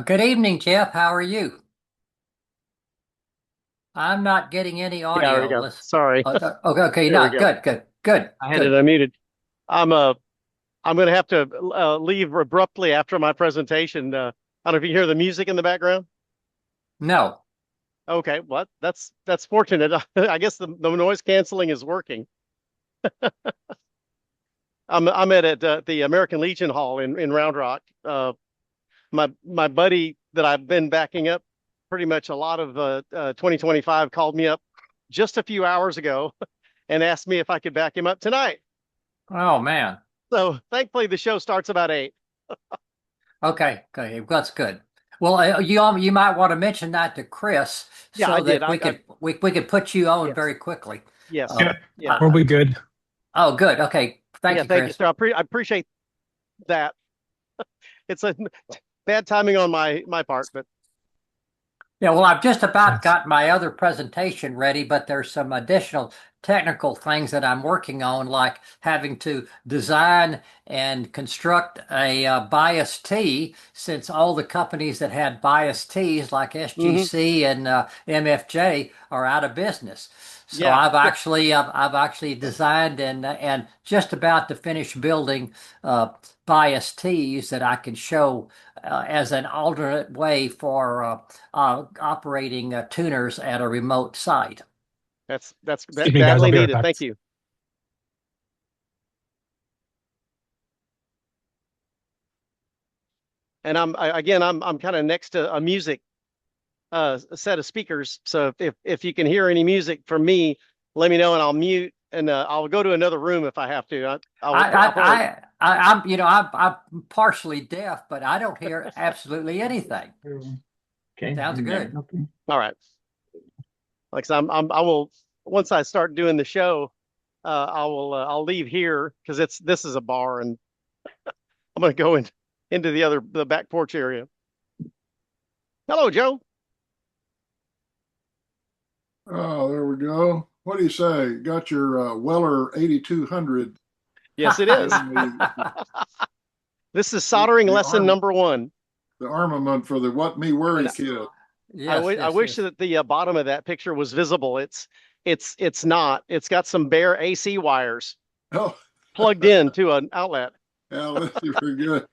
Good evening, Jeff. How are you? I'm not getting any Yeah, there we audio. go. Sorry. Okay, okay, There we not go. good, good, good, I had it good. unmuted. I'm uh I'm gonna have to leave abruptly after my presentation. I don't know if you can hear the music in the background. No. Okay, what? That's fortunate. I guess the noise canceling is working. I'm at the American Legion Hall in Round Rock. My buddy that I've been backing up pretty much a lot of 2025 called me up just a few hours ago and asked me if I could back him up tonight. Oh man. So thankfully the show starts about 8. Okay, okay, that's good. Well, you might want to mention that to Chris Yeah, I so did. that we could put you on Yes, very quickly. yes, Uh, Yeah, yeah, we'll I, be good. oh, good. Okay, thank yeah. you, Thank you, Chris. sir. I appreciate that. It's a bad timing on my part, but Yeah, well, I've just about Thanks. got my other presentation ready, but there's some additional technical things that I'm working on, like having to design and construct a bias T, since all the companies that had bias Ts, like hmm SGC and MFJ, are out of business. So yeah, yeah. I've actually designed and just about to finish building bias Ts that I can show as an alternate way for operating tuners at a remote site. That's Excuse me, guys. I'll badly be right needed. back. Thank you. And I'm kind of next to a music a set of speakers. So if you can hear any music from me, let me know and I'll mute and I'll go to another room if I have to. I, I will. I'm, I'm partially deaf, but I don't hear absolutely anything. Okay. Sounds good. Okay. All right. Like I said, I will once I start doing the show. I'll leave here because this is a bar and I'm going to go into the back porch area. Hello, Joe. Oh, there we go. What do you say? Got your Weller 8200 Yes, it is. in This is soldering the lesson arm number 1. the armament for the What Me Worry And kit. Yes, I yes, wish yes. that the bottom of that picture was visible. It's not. It's got some bare AC wires Oh, plugged in to an outlet, yeah, that's very good.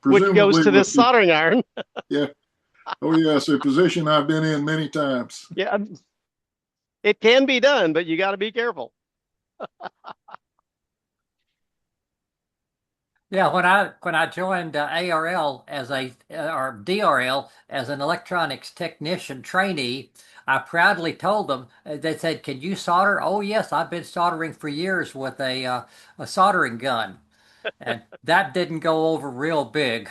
which goes Presumably to with this the soldering iron. yeah. Oh yes, a position I've been in many times. Yeah, it can be done, but you got to be careful. Yeah, when I joined ARL as a or DRL as an electronics technician trainee, I proudly told them. They said, "Can you solder?" "Oh yes, I've been soldering for years with a soldering gun," and that didn't go over real big.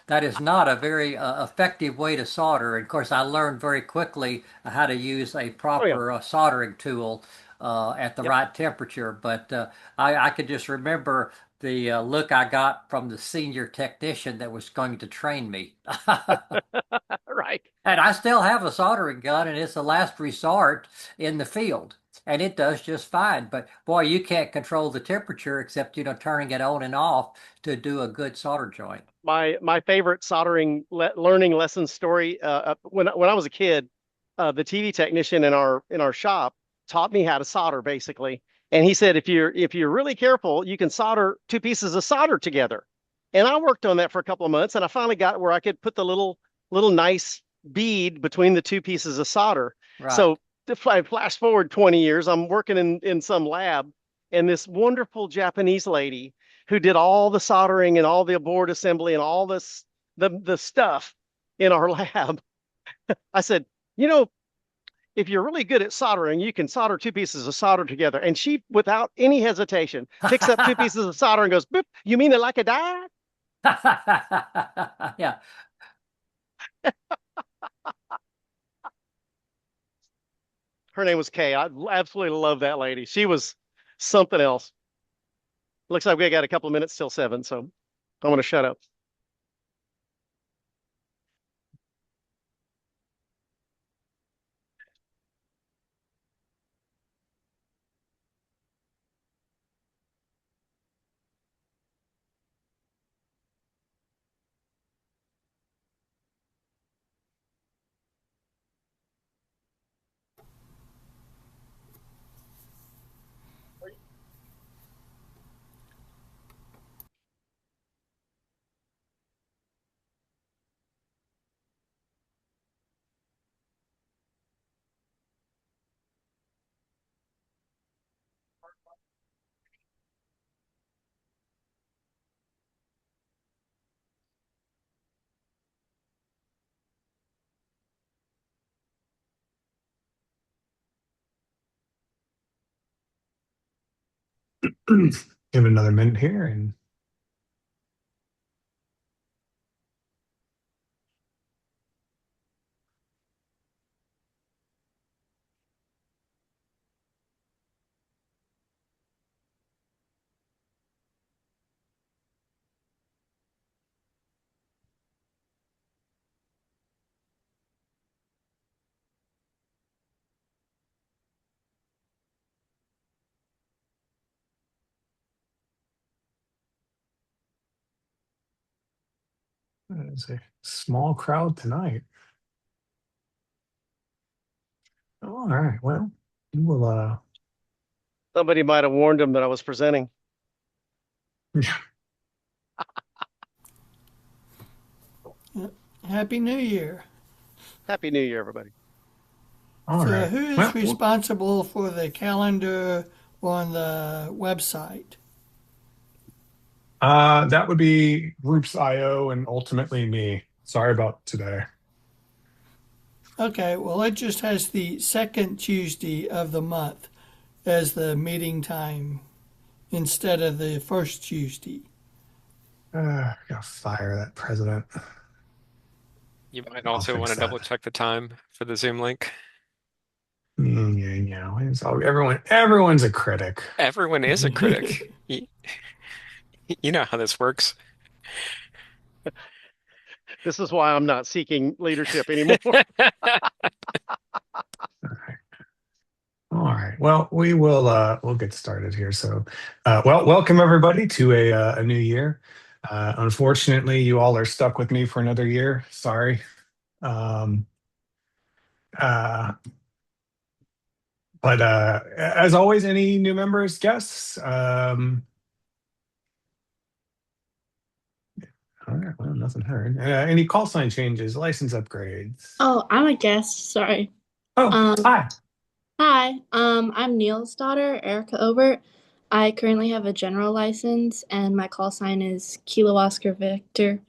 That is not a very effective way to solder. And of course, I learned very quickly how to use a Oh yeah. proper soldering tool at the Yep. right temperature. But I could just remember the look I got from the senior technician that was going to train me. Right. And I still have a soldering gun, and it's a last resort in the field. And it does just fine. But boy, you can't control the temperature except, turning it on and off to do a good solder joint. My favorite soldering learning lesson story. When I was a kid, the TV technician in our shop taught me how to solder basically. And he said if you're really careful, you can solder two pieces of solder together. And I worked on that for a couple of months, and I finally got where I could put the little nice bead between the two pieces of solder. Right. So if I flash forward 20 years, I'm working in some lab, and this wonderful Japanese lady who did all the soldering and all the board assembly and all this the stuff in our lab. I said, you know, if you're really good at soldering, you can solder two pieces of solder together. And she, without any hesitation, picks up two pieces of solder and goes, boop, you mean it like a die? Yeah. Her name was Kay. I absolutely love that lady. She was something else. Looks like we got a couple of minutes till 7, so I'm going to shut up. Give it another minute here and it's a small crowd tonight. All right. Well, we will Somebody might have warned him that I was presenting. Happy New Year. Happy New Year, everybody. all So right. who is Well, responsible for the calendar on the website? that would be Groups IO and ultimately me. Sorry about today. Okay, well, it just has the second Tuesday of the month as the meeting time instead of the first Tuesday. Gotta fire that president. You might I'll also want fix to double that. check the time for the Zoom link. Everyone's a critic. Everyone is a critic. You know how this works. This is why I'm not seeking leadership anymore. All right. Well, we'll get started here. So, well, welcome everybody to a new year. Unfortunately, you all are stuck with me for another year. Sorry. Um, uh, but as always, any new members, guests? All right. Well, nothing heard. Any call sign changes, license upgrades? Oh, I'm a guest. Sorry. Oh, Um, hi. Hi. I'm Neil's daughter, Erica Obert. I currently have a general license, and my call sign is Kilo Oscar Victor,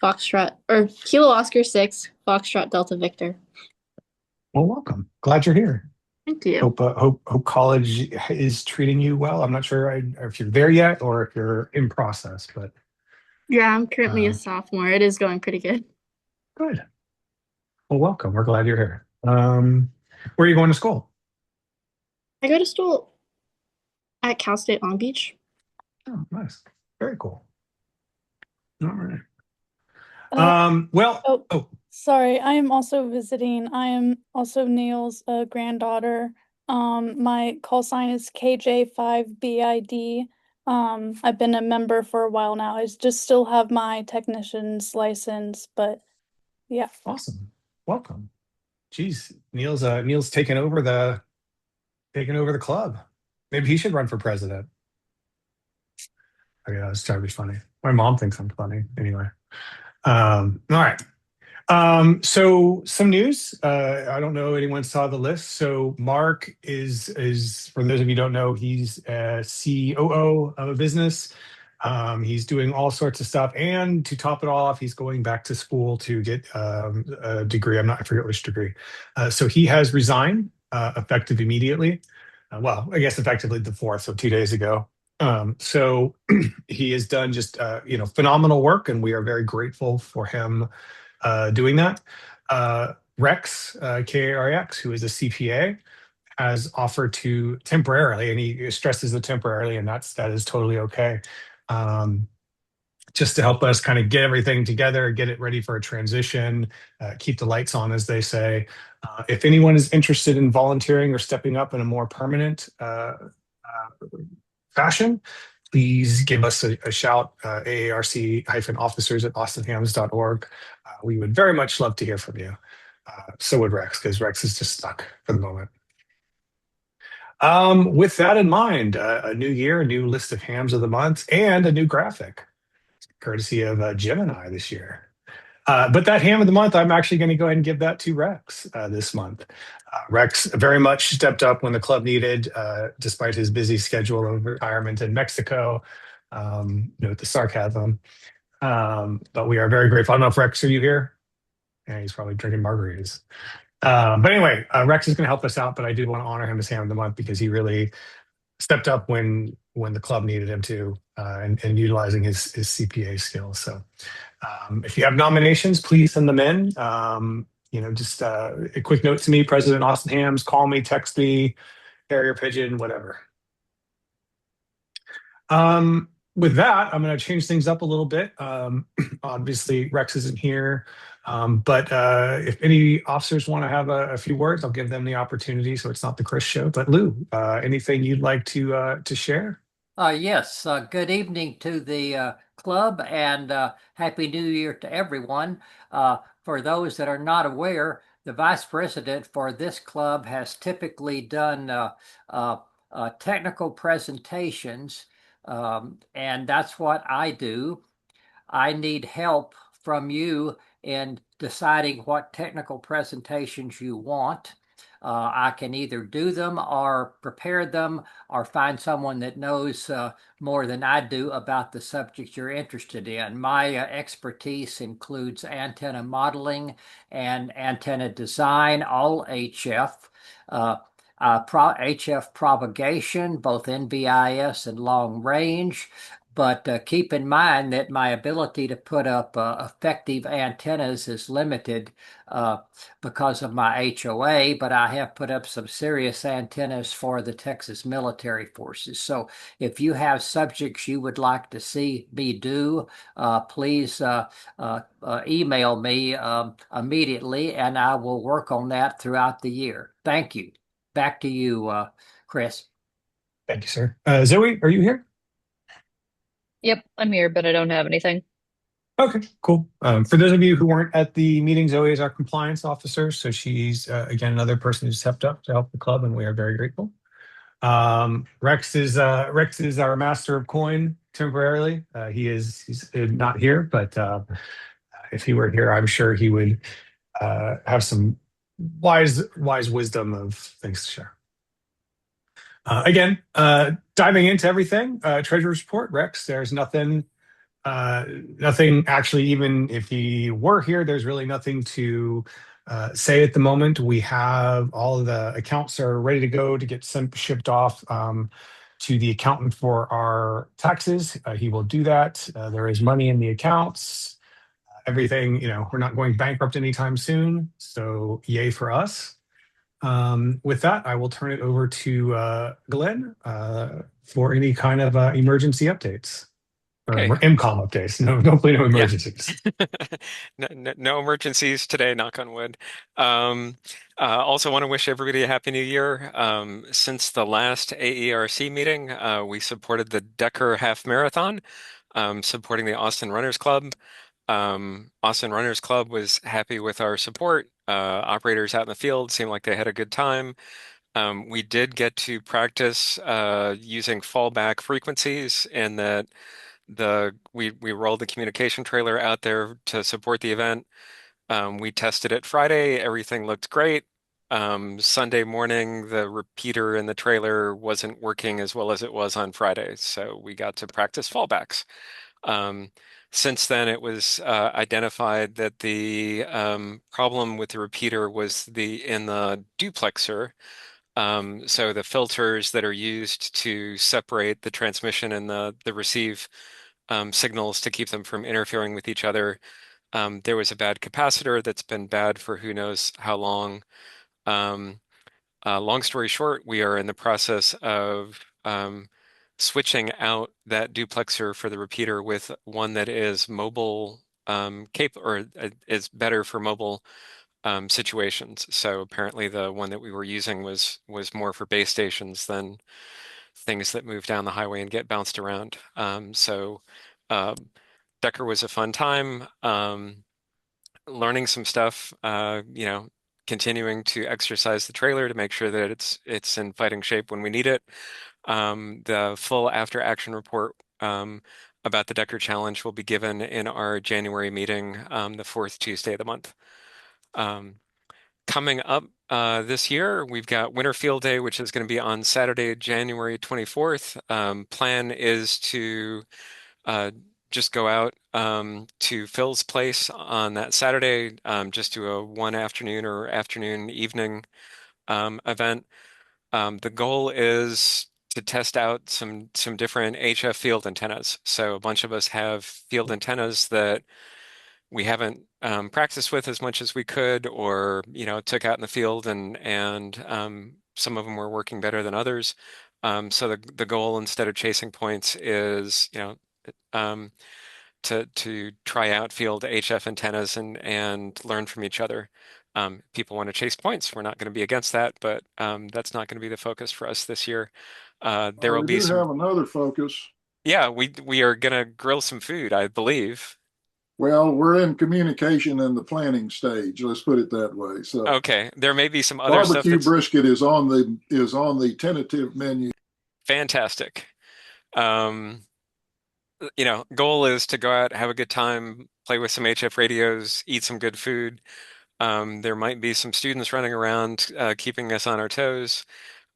Foxtrot, or Kilo Oscar 6, Foxtrot Delta Victor. Well, welcome. Glad you're here. Thank you. Hope college is treating you well. I'm not sure if you're there yet or if you're in process, but Yeah, I'm currently a uh, sophomore. It is going pretty good. good. Well, welcome. We're glad you're here. Where are you going to school? I go to school at Cal State Long Beach. Oh, nice. Very cool. All right. Uh, Well, oh, oh, sorry. I am also visiting. I am also Neil's granddaughter. My call sign is KJ5BID. I've been a member for a while now. I just still have my technician's license, but yeah. awesome. Welcome. Geez, Neil's taken over the club. Maybe he should run for president. Oh, yeah, that's trying to be funny. My mom thinks I'm funny. Anyway. All right. So some news. I don't know if anyone saw the list. So Mark is for those of you who don't know, he's a COO of a business. He's doing all sorts of stuff, and to top it all off, he's going back to school to get a degree. I forget which degree. So he has resigned effective immediately. Well, I guess effectively the 4th, so 2 days ago. So he has done just phenomenal work, and we are very grateful for him doing that. Rex, KARX, who is a CPA, has offered to temporarily, and he stresses the temporarily, and that is totally okay. Just to help us kind of get everything together, get it ready for a transition, keep the lights on, as they say. If anyone is interested in volunteering or stepping up in a more permanent fashion, please give us a shout, AARC-officers at austinhams.org. We would very much love to hear from you. So would Rex, because Rex is just stuck for the moment. With that in mind, a new year, a new list of hams of the month, and a new graphic, courtesy of Gemini this year. But that ham of the month, I'm actually going to go ahead and give that to Rex this month. Rex very much stepped up when the club needed, despite his busy schedule of retirement in Mexico. Note the sarcasm. But we are very grateful. I don't know if Rex, are you here? Yeah, he's probably drinking margaritas. But anyway, Rex is going to help us out, but I do want to honor him as ham of the month because he really stepped up when when the club needed him to, and utilizing his CPA skills. So if you have nominations, please send them in. Just a quick note to me, President Austin Hams, call me, text me, carrier pigeon, whatever. With that, I'm going to change things up a little bit. Obviously, Rex isn't here, but if any officers want to have a few words, I'll give them the opportunity. So it's not the Chris show. But Lou, anything you'd like to share? Yes, good evening to the club and Happy New Year to everyone. For those that are not aware, the vice president for this club has typically done technical presentations, and that's what I do. I need help from you in deciding what technical presentations you want. I can either do them or prepare them or find someone that knows more than I do about the subject you're interested in. My expertise includes antenna modeling and antenna design, all HF. HF propagation, both NBIS and long range, but keep in mind that my ability to put up effective antennas is limited because of my HOA, but I have put up some serious antennas for the Texas military forces. So if you have subjects you would like to see me do, please email me immediately and I will work on that throughout the year. Thank you. Back to you, Chris. Thank you, sir. Zoe, are you here? Yep, I'm here, but I don't have anything. Okay, cool. For those of you who weren't at the meeting, Zoe is our compliance officer. So she's, again, another person who's stepped up to help the club, and we are very grateful. Rex is our master of coin temporarily. He's not here, but if he were here, I'm sure he would have some wise wisdom of things to share. Again, diving into everything, treasurer's report, Rex, there's nothing actually, even if he were here, there's really nothing to say at the moment. We have all of the accounts are ready to go to get shipped off to the accountant for our taxes. He will do that. There is money in the accounts. Everything, we're not going bankrupt anytime soon. So yay for us. With that, I will turn it over to Glenn for any kind of emergency updates. Or Okay. MCOM updates. No, hopefully no emergencies. No emergencies today, knock on wood. Also want to wish everybody a happy new year. Since the last AARC meeting, we supported the Decker Half Marathon, supporting the Austin Runners Club. Austin Runners Club was happy with our support. Operators out in the field seemed like they had a good time. We did get to practice using fallback frequencies, and that we rolled the communication trailer out there to support the event. We tested it Friday. Everything looked great. Sunday morning, the repeater in the trailer wasn't working as well as it was on Friday, so we got to practice fallbacks. Since then, it was identified that the problem with the repeater was in the duplexer. So the filters that are used to separate the transmission and the receive signals to keep them from interfering with each other. There was a bad capacitor that's been bad for who knows how long. Long story short, we are in the process of switching out that duplexer for the repeater with one that is mobile or is better for mobile situations. So apparently the one that we were using was more for base stations than things that move down the highway and get bounced around. Decker was a fun time, learning some stuff, continuing to exercise the trailer to make sure that it's in fighting shape when we need it. The full after action report about the Decker Challenge will be given in our January meeting, the fourth Tuesday of the month. Coming up this year, we've got Winter Field Day, which is going to be on Saturday, January 24th. Plan is to just go out to Phil's place on that Saturday, just do a one afternoon or afternoon evening event. The goal is to test out some different HF field antennas. So a bunch of us have field antennas that we haven't practiced with as much as we could, or took out in the field, and some of them were working better than others. So the goal, instead of chasing points, is to try out field HF antennas and learn from each other. People want to chase points. We're not going to be against that, but that's not going to be the focus for us this year. There will We be do some. have another focus. Yeah, we are going to grill some food, I believe. Well, we're in communication in the planning stage. Let's put it that way. So Okay, there may be some other stuff barbecue that's brisket is on the tentative menu. fantastic. Um, Goal is to go out, have a good time, play with some HF radios, eat some good food. There might be some students running around, keeping us on our toes.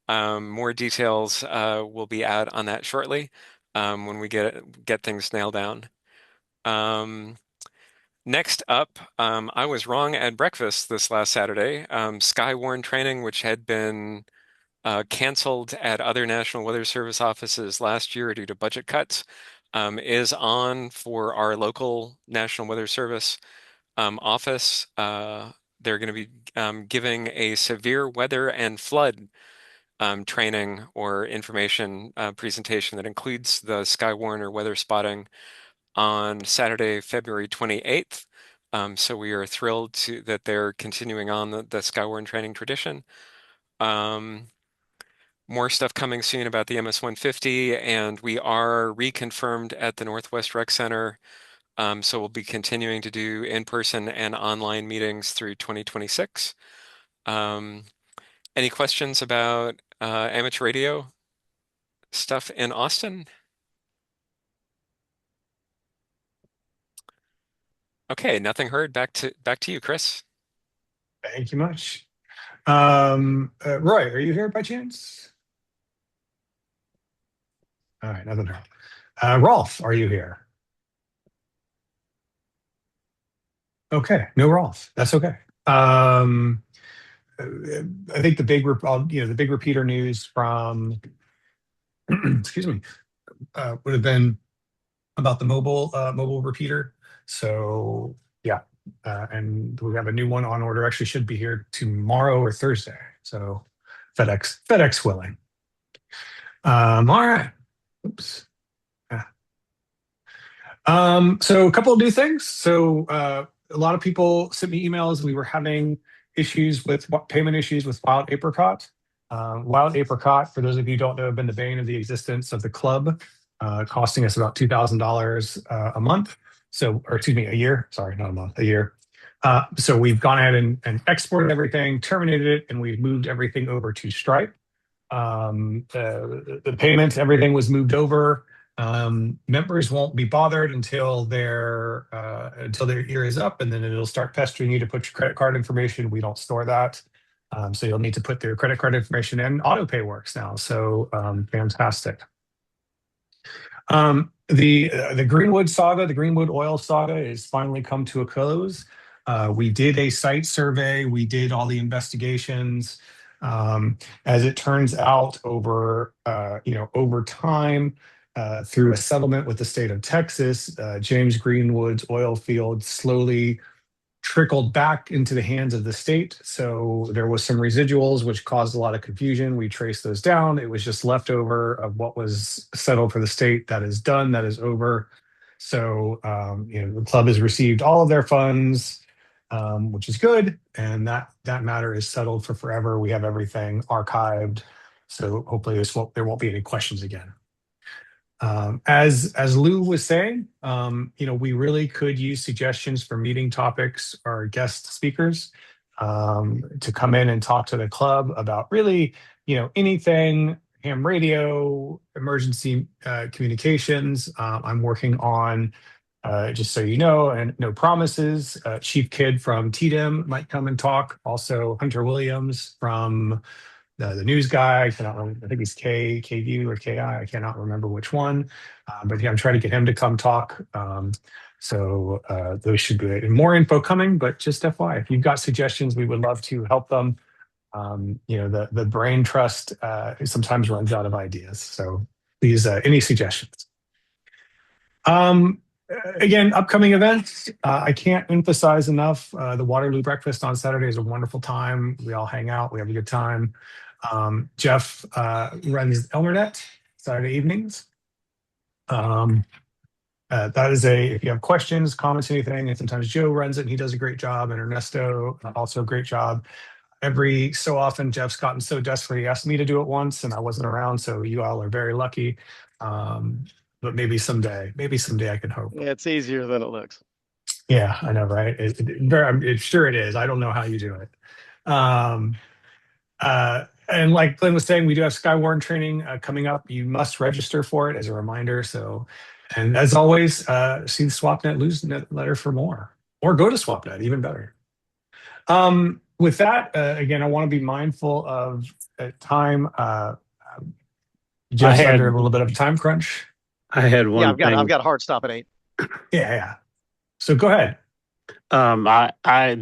More details will be out on that shortly, when we get things nailed down. Next up, I was wrong at breakfast this last Saturday. Skywarn training, which had been canceled at other National Weather Service offices last year due to budget cuts, is on for our local National Weather Service office. They're going to be giving a severe weather and flood training or information presentation that includes the Skywarn or weather spotting on Saturday, February 28th. So we are thrilled that they're continuing on the Skywarn training tradition. More stuff coming soon about the MS-150, and we are reconfirmed at the Northwest Rec Center. So we'll be continuing to do in-person and online meetings through 2026. Any questions about amateur radio stuff in Austin? Okay, nothing heard. Back to you, Chris. Thank you much. Roy, are you here by chance? All right, nothing heard. Rolf, are you here? Okay, no Rolf. That's okay. I think the big repeater news from excuse me, would have been about the mobile repeater. So yeah, and we have a new one on order. Actually, should be here tomorrow or Thursday. So FedEx willing. All right. Oops. Yeah. So a couple of new things. So a lot of people sent me emails. We were having payment issues with Wild Apricot. Wild Apricot, for those of you who don't know, have been the bane of the existence of the club, costing us about $2,000 a month. Or excuse me, a year. Sorry, not a month, a year. So we've gone ahead and exported everything, terminated it, and we've moved everything over to Stripe. The payment, everything was moved over. Members won't be bothered until their year is up, and then it'll start pestering you to put your credit card information. We don't store that. So you'll need to put their credit card information in. AutoPay works now, so fantastic. The Greenwood saga, the Greenwood oil saga, is finally come to a close. We did a site survey. We did all the investigations. As it turns out, over time, through a settlement with the state of Texas, James Greenwood's oil field slowly trickled back into the hands of the state. So there was some residuals, which caused a lot of confusion. We traced those down. It was just leftover of what was settled for the state. That is done. That is over. So the club has received all of their funds, which is good, and that matter is settled for forever. We have everything archived, so hopefully there won't be any questions again. As Lou was saying, we really could use suggestions for meeting topics or guest speakers to come in and talk to the club about really, anything ham radio, emergency communications. I'm working on, just so you know, and no promises. Chief Kidd from TDM might come and talk. Also, Hunter Williams from the news guy. I cannot remember. I think he's KView or KI. I cannot remember which one. But yeah, I'm trying to get him to come talk. So those should be more info coming. But just FYI, if you've got suggestions, we would love to help them. The brain trust sometimes runs out of ideas. So please, any suggestions? Um, Again, upcoming events. I can't emphasize enough. The Waterloo Breakfast on Saturday is a wonderful time. We all hang out. We have a good time. Jeff runs Elmernet Saturday evenings. That is if you have questions, comments, anything, and sometimes Joe runs it and he does a great job, and Ernesto also a great job. Every so often, Jeff's gotten so desperate, he asked me to do it once and I wasn't around, so you all are very lucky. But maybe someday I can hope. Yeah, it's easier than it looks. Yeah, I know, right? Sure it is. I don't know how you do it. And like Glenn was saying, we do have Skywarn training coming up. You must register for it as a reminder. So, and as always, see the SwapNet newsletter for more, or go to SwapNet, even better. With that, again, I want to be mindful of time. Jeff's under a little bit of a time crunch. I had one. I've got a hard stop at 8. Yeah. So go ahead.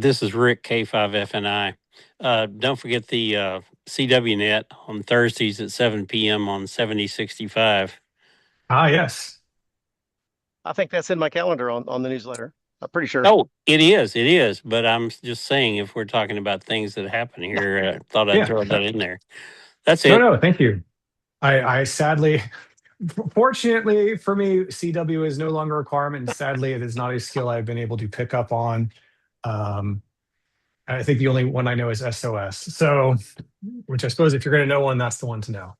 This is Rick K5FNI. Don't forget the CWNet on Thursdays at 7 p.m. on 7065. Yes. I think that's in my calendar on the newsletter. I'm pretty sure. Oh, it is. But I'm just saying, if we're talking about things that happen here, I thought I'd throw that in there. That's it. No, thank you. I sadly, fortunately for me, CW is no longer a requirement. And sadly, it is not a skill I've been able to pick up on. I think the only one I know is SOS. So, which I suppose if you're going to know one, that's the one to know.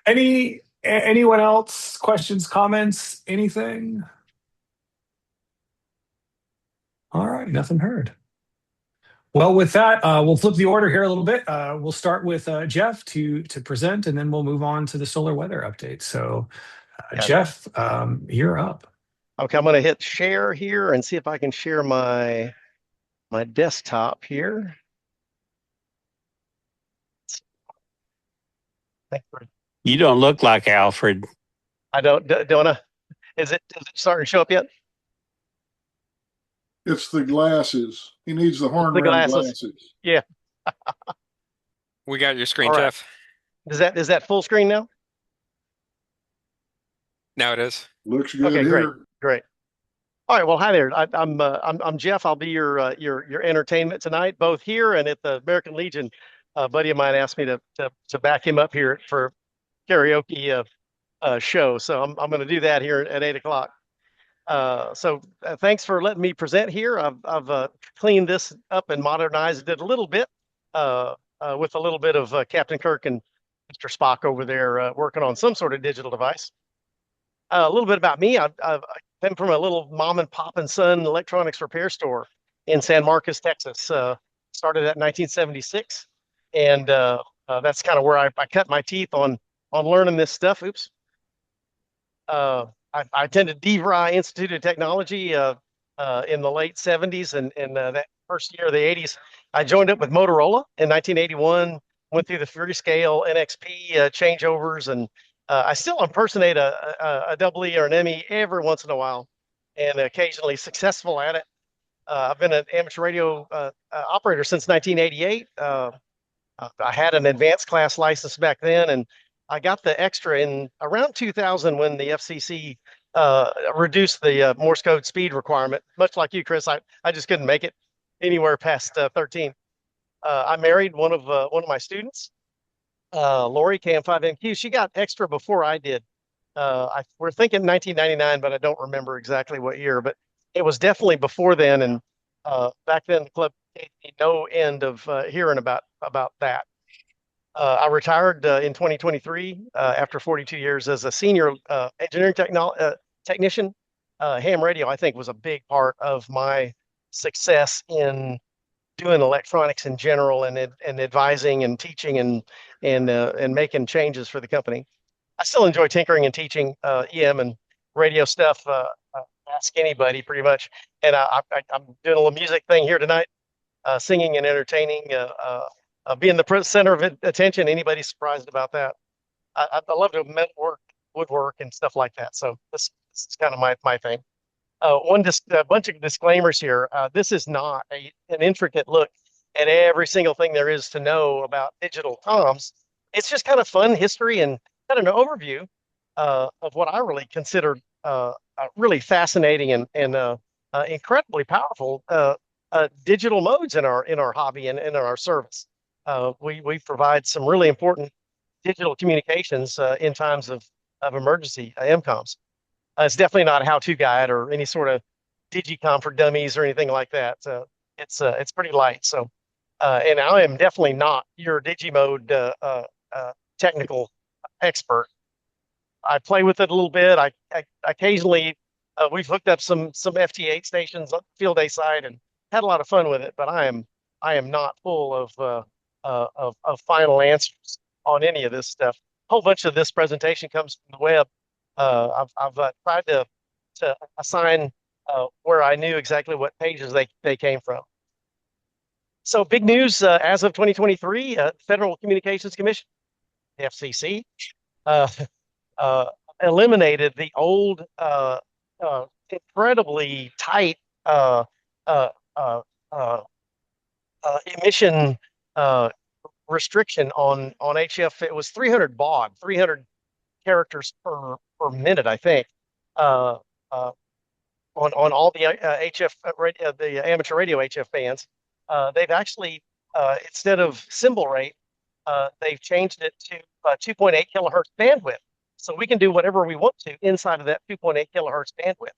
Anyone else? Questions, comments, anything? All right, nothing heard. Well, with that, we'll flip the order here a little bit. We'll start with Jeff to present, and then we'll move on to the solar weather update. So, Jeff, you're up. Okay, I'm going to hit share here and see if I can share my desktop here. You don't look like Alfred. I don't I? Is it starting to show up yet? It's the glasses. He needs the horn rimmed glasses. Yeah. We got your screen, All right. Jeff. Is that full screen now? Now it is. Looks good. Okay, here. great. All right. Well, hi there. I'm Jeff. I'll be your entertainment tonight, both here and at the American Legion. A buddy of mine asked me to back him up here for karaoke show, so I'm going to do that here at 8 o'clock. So thanks for letting me present here. I've cleaned this up and modernized it a little bit with a little bit of Captain Kirk and Mr. Spock over there working on some sort of digital device. A little bit about me. I've been from a little mom and pop and son electronics repair store in San Marcos, Texas. Started at 1976, and that's kind of where I cut my teeth on learning this stuff. Oops. I attended DeVry Institute of Technology in the late 70s, and that first year of the 80s, I joined up with Motorola in 1981, went through the Freescale NXP changeovers, and I still impersonate a double E or an ME every once in a while, and occasionally successful at it. I've been an amateur radio operator since 1988. I had an advanced class license back then, and I got the extra in around 2000 when the FCC reduced the Morse code speed requirement. Much like you, Chris, I just couldn't make it anywhere past 13. I married one of my students, Lori KM5MQ. She got extra before I did. We're thinking 1999, but I don't remember exactly what year. But it was definitely before then, and back then the club gave me no end of hearing about that. I retired in 2023 after 42 years as a senior engineering technician. Ham radio, I think, was a big part of my success in doing electronics in general, and advising and teaching and making changes for the company. I still enjoy tinkering and teaching EM and radio stuff. Ask anybody, pretty much. And I'm doing a little music thing here tonight, singing and entertaining. Being the center of attention. Anybody surprised about that? I love to metalwork, woodwork, and stuff like that. So this is kind of my thing. A bunch of disclaimers here. This is not an intricate look and every single thing there is to know about digital comms. It's just kind of fun history and kind of an overview of what I really consider really fascinating and incredibly powerful digital modes in our hobby and in our service. We provide some really important digital communications in times of emergency MCOMs. It's definitely not a how-to guide or any sort of digicom for dummies or anything like that. It's pretty light. So, and I am definitely not your Digimode technical expert. I play with it a little bit. I occasionally we've hooked up some FT8 stations on the field day side and had a lot of fun with it. But I am not full of final answers on any of this stuff. A whole bunch of this presentation comes from the web. I've tried to assign where I knew exactly what pages they came from. So big news as of 2023, Federal Communications Commission, FCC, uh, uh, eliminated the old incredibly tight uh, uh, uh, uh, emission restriction on HF. It was 300 baud, 300 characters per minute, I think, uh, uh, on all the HF the amateur radio HF bands. They've actually instead of symbol rate, they've changed it to 2.8 kilohertz bandwidth, so we can do whatever we want to inside of that 2.8 kilohertz bandwidth.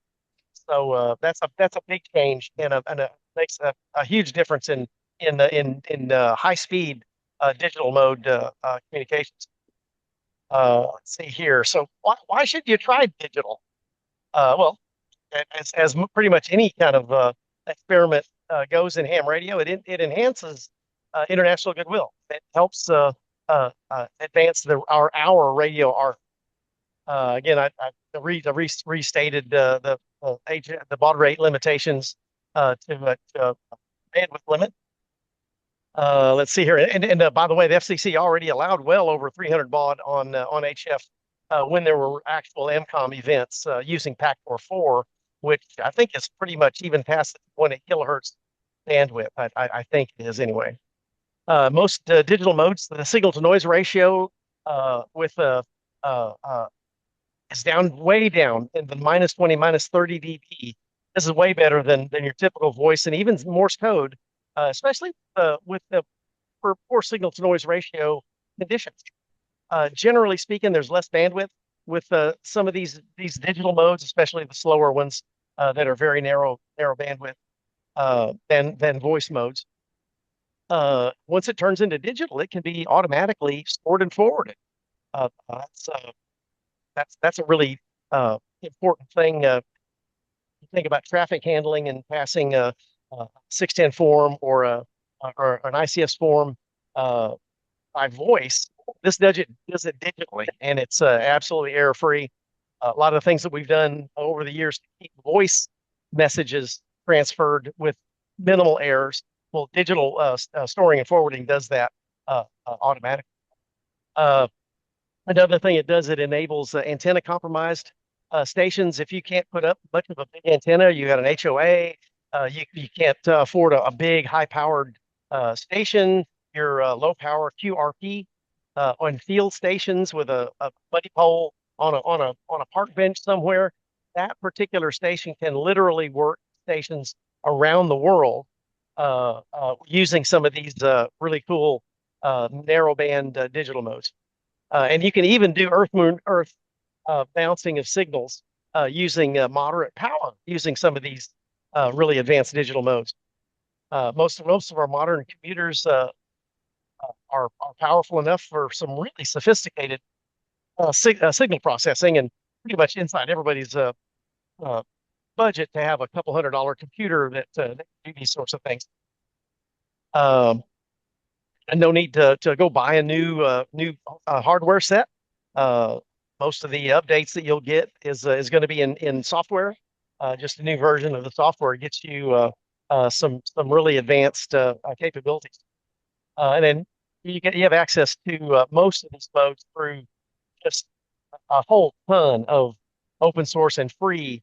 So that's a big change and makes a huge difference in high speed digital mode communications. Let's see here. So why should you try digital? Well, as pretty much any kind of experiment goes in ham radio, it enhances international goodwill. It helps advance our radio art. Again, I restated the baud rate limitations to bandwidth limit. Let's see here, and by the way, the FCC already allowed well over 300 baud on HF when there were actual MCOM events using PAC4, which I think is pretty much even past the 0.8 kilohertz bandwidth. I think it is anyway. Most digital modes, the signal to noise ratio with is down way down in the minus 20, minus 30 dB. This is way better than your typical voice and even Morse code, especially with the poor signal to noise ratio conditions. Generally speaking, there's less bandwidth with some of these digital modes, especially the slower ones that are very narrow bandwidth than voice modes. Once it turns into digital, it can be automatically stored and forwarded. That's a really important thing. You think about traffic handling and passing a 610 form or an ICS form by voice. This does it digitally, and it's absolutely error free. A lot of the things that we've done over the years to keep voice messages transferred with minimal errors. Well, digital storing and forwarding does that automatically. Another thing it does, it enables antenna compromised stations. If you can't put up much of a big antenna, you got an HOA, you can't afford a big high powered station, your low power QRP on field stations with a buddy pole on a park bench somewhere, that particular station can literally work stations around the world using some of these really cool narrowband digital modes. And you can even do Earth Moon Earth bouncing of signals using moderate power, using some of these really advanced digital modes. Most of our modern computers are powerful enough for some really sophisticated signal processing, and pretty much inside everybody's budget to have a couple $100 computer that can do these sorts of things. And no need to go buy a new hardware set. Most of the updates that you'll get is going to be in software. Just a new version of the software gets you some really advanced capabilities. And then you have access to most of these modes through just a whole ton of open source and free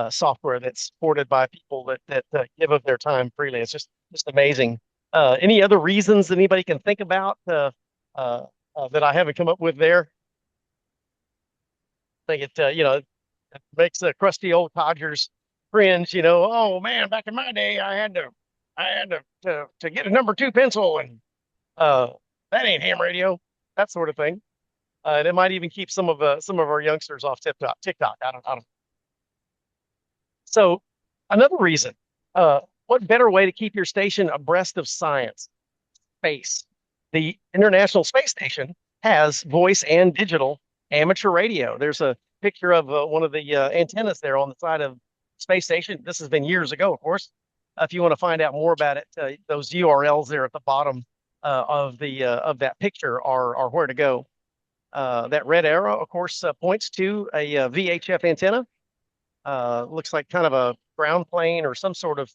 software that's supported by people that give of their time freely. It's just amazing Any other reasons that anybody can think about that I haven't come up with there? I think it makes a crusty old codgers cringe. Oh man, back in my day, I had to get a number two pencil, and uh, that ain't ham radio, that sort of thing. And it might even keep some of our youngsters off TikTok. TikTok. I don't. So another reason, what better way to keep your station abreast of science? Space. The International Space Station has voice and digital amateur radio. There's a picture of one of the antennas there on the side of space station. This has been years ago, of course. If you want to find out more about it, those URLs there at the bottom of that picture are where to go. That red arrow, of course, points to a VHF antenna. Looks like kind of a ground plane or some sort of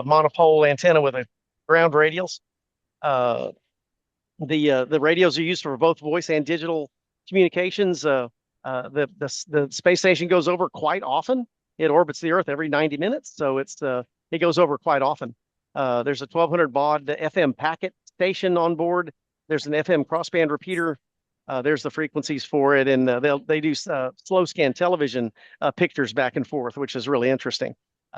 monopole antenna with a ground radials. The radios are used for both voice and digital communications. The space station goes over quite often. It orbits the Earth every 90 minutes, so it goes over quite often. There's a 1200 baud FM packet station on board. There's an FM crossband repeater. There's the frequencies for it, and they do slow scan television pictures back and forth, which is really interesting.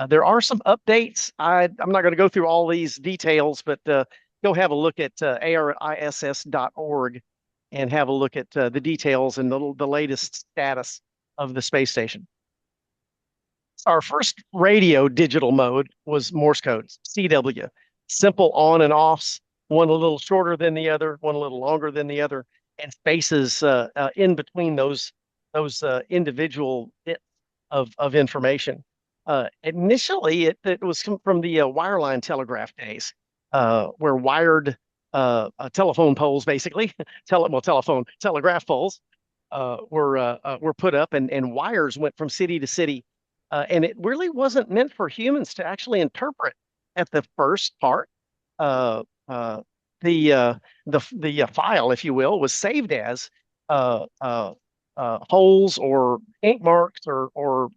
There are some updates. I'm not going to go through all these details, but go have a look at ariss.org and have a look at the details and the latest status of the space station. Our first radio digital mode was Morse code, CW. Simple on and offs, one a little shorter than the other, one a little longer than the other, and spaces in between those individual bits of information. Initially, it was from the wireline telegraph days, where wired telephone poles, basically, telegraph poles, were put up, and wires went from city to city, and it really wasn't meant for humans to actually interpret at the first part. The file, if you will, was saved as holes or ink marks or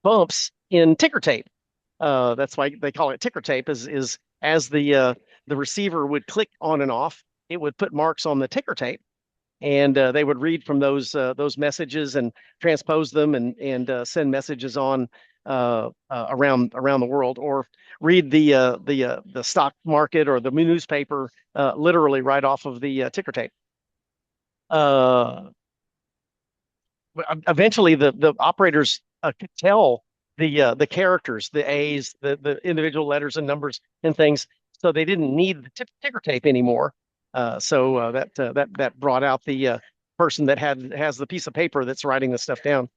bumps in ticker tape. That's why they call it ticker tape. Is as the receiver would click on and off, it would put marks on the ticker tape, and they would read from those messages and transpose them and send messages on around the world, or read the stock market or the newspaper literally right off of the ticker tape. Eventually, the operators could tell the characters, the A's, the individual letters and numbers and things, so they didn't need the ticker tape anymore. So that brought out the person that has the piece of paper that's writing the stuff down.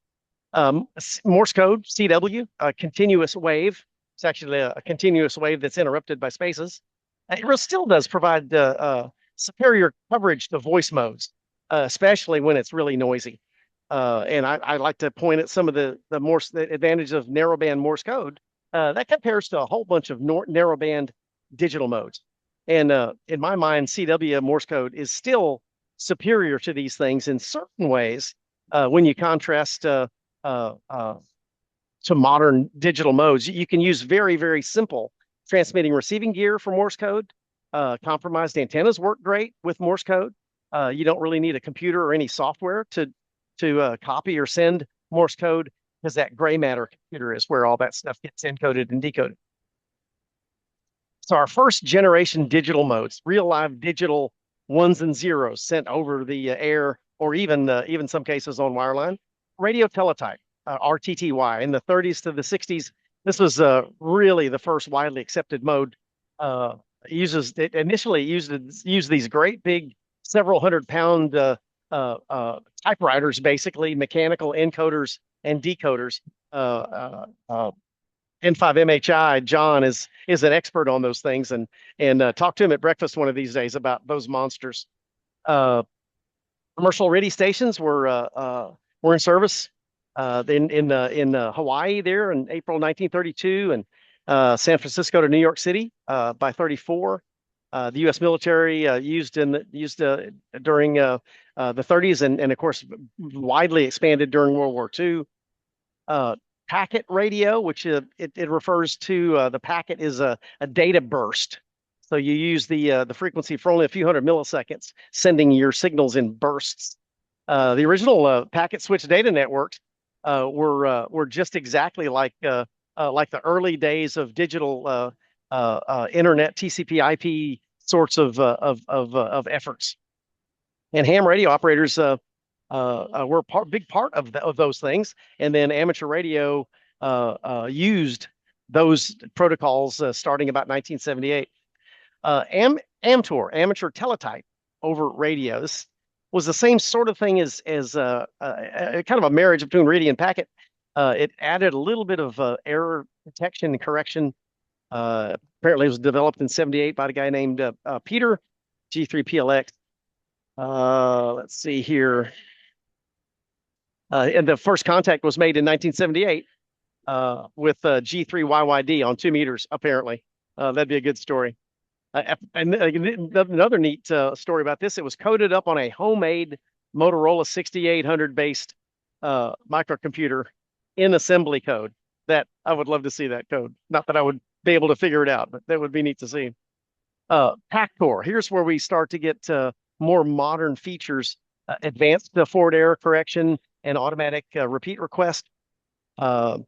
Morse code, CW, a continuous wave. It's actually a continuous wave that's interrupted by spaces. It still does provide superior coverage to voice modes, especially when it's really noisy. And I like to point at some of the advantages of narrowband Morse code. That compares to a whole bunch of narrowband digital modes. And in my mind, CW Morse code is still superior to these things in certain ways when you contrast to modern digital modes. You can use very, very simple transmitting receiving gear for Morse code. Compromised antennas work great with Morse code. You don't really need a computer or any software to copy or send Morse code, because that gray matter computer is where all that stuff gets encoded and decoded. So our first generation digital modes, real live digital ones and zeros sent over the air, or even some cases on wireline. Radio teletype, RTTY, in the 30s to the 60s. This was really the first widely accepted mode. It initially used these great big several 100-pound typewriters, basically mechanical encoders and decoders. N5MHI Jan is an expert on those things, and talk to him at breakfast one of these days about those monsters. Commercial ready stations were in service in Hawaii there in April 1932, and San Francisco to New York City by 34. The U.S. military used during the 30s, and of course widely expanded during World War II. packet radio, which it refers to the packet is a data burst. So you use the frequency for only a few hundred milliseconds, sending your signals in bursts. The original packet switch data networks were just exactly like the early days of digital internet TCP/IP sorts of efforts. And ham radio operators were big part of those things. And then amateur radio used those protocols starting about 1978. AmTOR, amateur teletype over radio. This was the same sort of thing as kind of a marriage between radio and packet. It added a little bit of error detection and correction. Apparently, it was developed in '78 by a guy named Peter, G3PLX. Let's see here. And the first contact was made in 1978 with G3YYD on 2 meters, apparently. That'd be a good story. And another neat story about this, it was coded up on a homemade Motorola 6800 based microcomputer in assembly code. That I would love to see that code. Not that I would be able to figure it out, but that would be neat to see. PACTOR, here's where we start to get more modern features, advanced forward error correction and automatic repeat request. Currently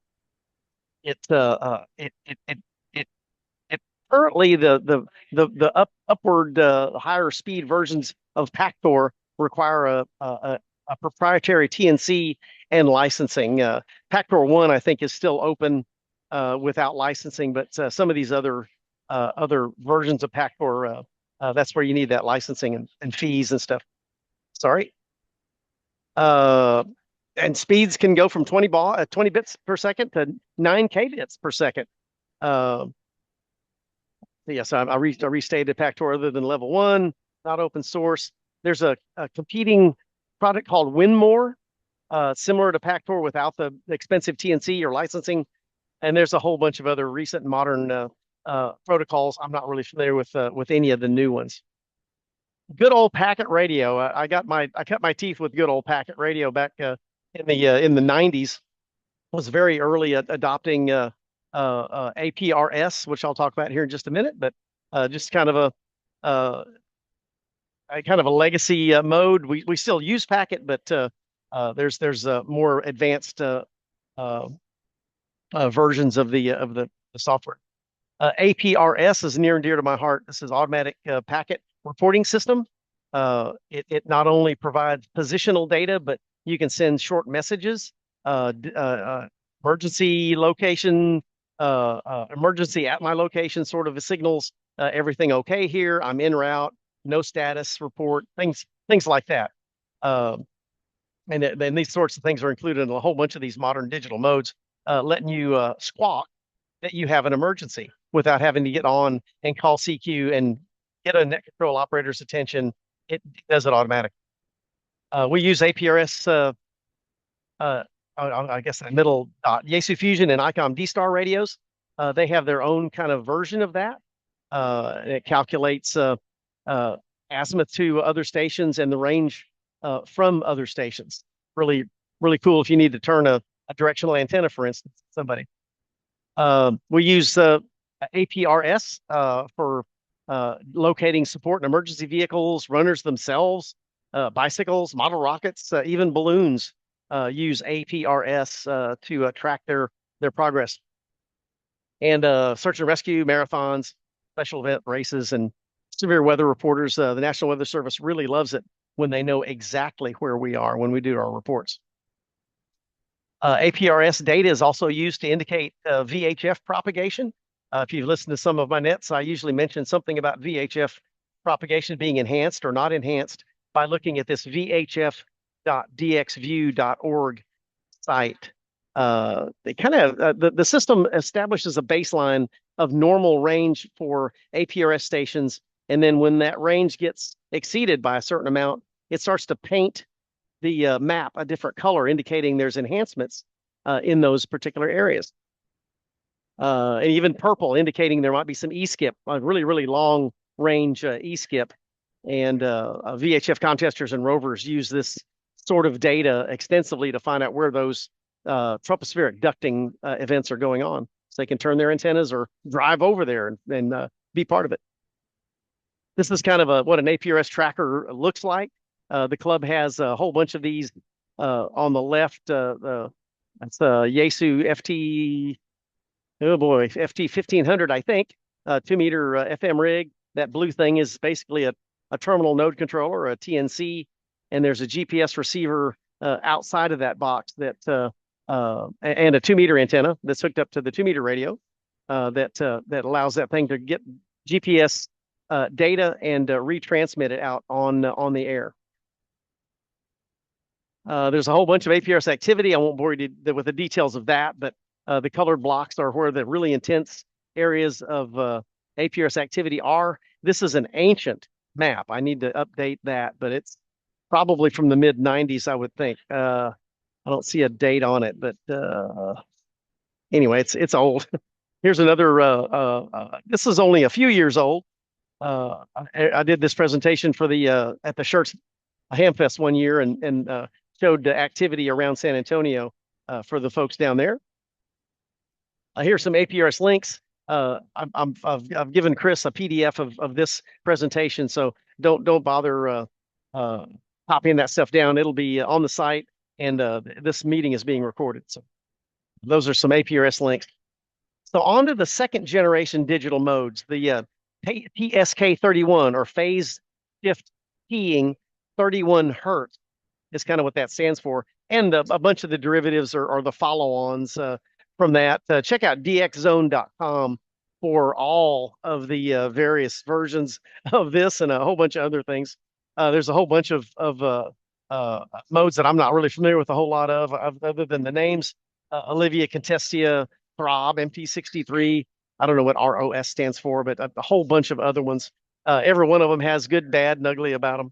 the upward higher speed versions of PACTOR require a proprietary TNC and licensing. PACTOR 1, I think, is still open without licensing, but some of these other versions of PACTOR, that's where you need that licensing and fees and stuff. Sorry. And speeds can go from 20 bits per second to 9 kbits per second. Yes, I restated PACTOR other than level 1, not open source. There's a competing product called Winmore, similar to PACTOR without the expensive TNC or licensing. And there's a whole bunch of other recent modern protocols. I'm not really familiar with any of the new ones. Good old packet radio. I cut my teeth with good old packet radio back in the 90s. Was very early at adopting APRS, which I'll talk about here in just a minute, but just kind of a legacy mode. We still use packet, but there's more advanced versions of the software. APRS is near and dear to my heart. This is automatic packet reporting system. It not only provides positional data, but you can send short messages, emergency location, emergency at my location sort of signals, everything okay here, I'm en route, no status report, things like that. And then these sorts of things are included in a whole bunch of these modern digital modes, letting you squawk that you have an emergency without having to get on and call CQ and get a net control operator's attention. It does it automatically. We use APRS, I guess in the middle, Yaesu Fusion and ICOM D-Star radios. They have their own kind of version of that. It calculates azimuth to other stations and the range from other stations. Really, really cool if you need to turn a directional antenna, for instance, somebody. We use APRS for locating support in emergency vehicles, runners themselves, bicycles, model rockets, even balloons use APRS to track their progress. And search and rescue, marathons, special event races, and severe weather reporters. The National Weather Service really loves it when they know exactly where we are when we do our reports. APRS data is also used to indicate VHF propagation. If you've listened to some of my nets, I usually mention something about VHF propagation being enhanced or not enhanced by looking at this vhf.dxview.org site. The system establishes a baseline of normal range for APRS stations, and then when that range gets exceeded by a certain amount, it starts to paint the map a different color, indicating there's enhancements in those particular areas. And even purple, indicating there might be some E-skip, a really, really long range E-skip. And VHF contesters and rovers use this sort of data extensively to find out where those tropospheric ducting events are going on. So they can turn their antennas or drive over there and be part of it. This is kind of what an APRS tracker looks like. The club has a whole bunch of these on the left. That's Yaesu FT, oh boy, FT 1500, I think, 2-meter FM rig. That blue thing is basically a terminal node controller, a TNC, and there's a GPS receiver outside of that box that and a 2-meter antenna that's hooked up to the 2-meter radio that allows that thing to get GPS data and retransmit it out on the air. There's a whole bunch of APRS activity. I won't bore you with the details of that, but the colored blocks are where the really intense areas of APRS activity are. This is an ancient map. I need to update that, but it's probably from the mid 90s, I would think. I don't see a date on it, but anyway, it's old. Here's another. This is only a few years old. I did this presentation for the at the Shirts Hamfest one year and showed the activity around San Antonio for the folks down there. Here's some APRS links. I've given Chris a PDF of this presentation, so don't bother copying that stuff down. It'll be on the site, and this meeting is being recorded. So those are some APRS links. So on to the second generation digital modes, the PSK31 or phase shift keying 31 hertz is kind of what that stands for. And a bunch of the derivatives are the follow-ons from that. Check out dxzone.com for all of the various versions of this and a whole bunch of other things. There's a whole bunch of modes that I'm not really familiar with a whole lot of other than the names. Olivia, Contestia, Throb, MT63. I don't know what ROS stands for, but a whole bunch of other ones. Every one of them has good, bad, and ugly about them.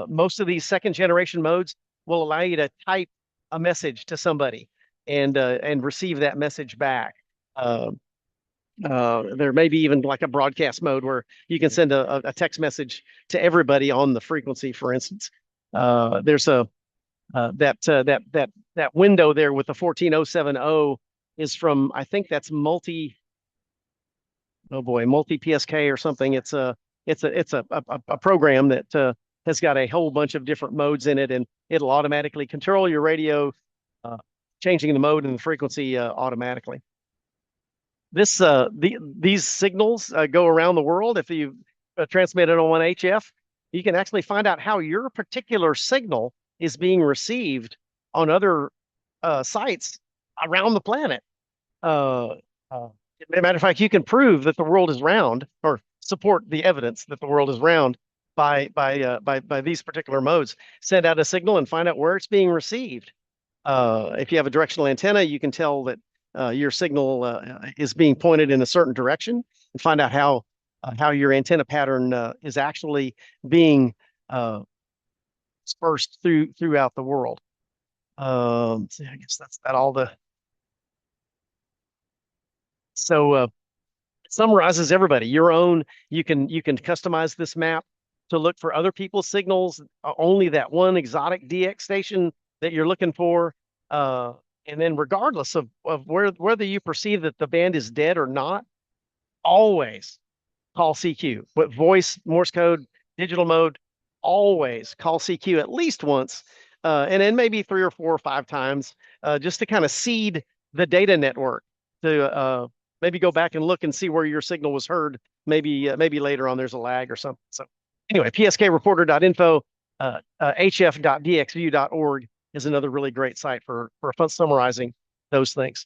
Most of these second generation modes will allow you to type a message to somebody and receive that message back. There may be even like a broadcast mode where you can send a text message to everybody on the frequency, for instance. There's that window there with the 14070 is from, I think that's multi PSK or something. It's a program that has got a whole bunch of different modes in it, and it'll automatically control your radio, changing the mode and the frequency automatically. These signals go around the world. If you transmit it on one HF, you can actually find out how your particular signal is being received on other sites around the planet. As a matter of fact, you can prove that the world is round, or support the evidence that the world is round by these particular modes. Send out a signal and find out where it's being received. If you have a directional antenna, you can tell that your signal is being pointed in a certain direction, and find out how your antenna pattern is actually being dispersed throughout the world. I guess that's all the. So it summarizes everybody. Your own, you can customize this map to look for other people's signals, only that one exotic DX station that you're looking for. And then regardless of whether you perceive that the band is dead or not, always call CQ. But voice, Morse code, digital mode, always call CQ at least once, and then maybe 3 or 4 or 5 times, just to kind of seed the data network to maybe go back and look and see where your signal was heard. Maybe later on there's a lag or something. So anyway, pskreporter.info, hf.dxview.org is another really great site for summarizing those things.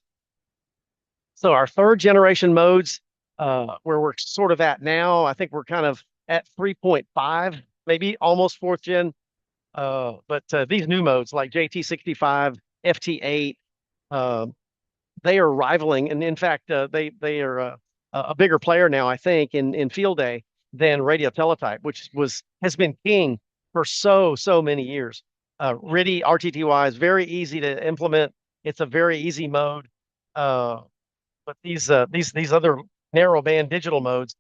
So our third generation modes, where we're sort of at now, I think we're kind of at 3.5, maybe almost 4th gen. But these new modes like JT65, FT8, they are rivaling, and in fact, they are a bigger player now, I think, in field day than radio teletype, which has been king for so many years. RTTY, RTTY is very easy to implement. It's a very easy mode. But these other narrow band digital modes,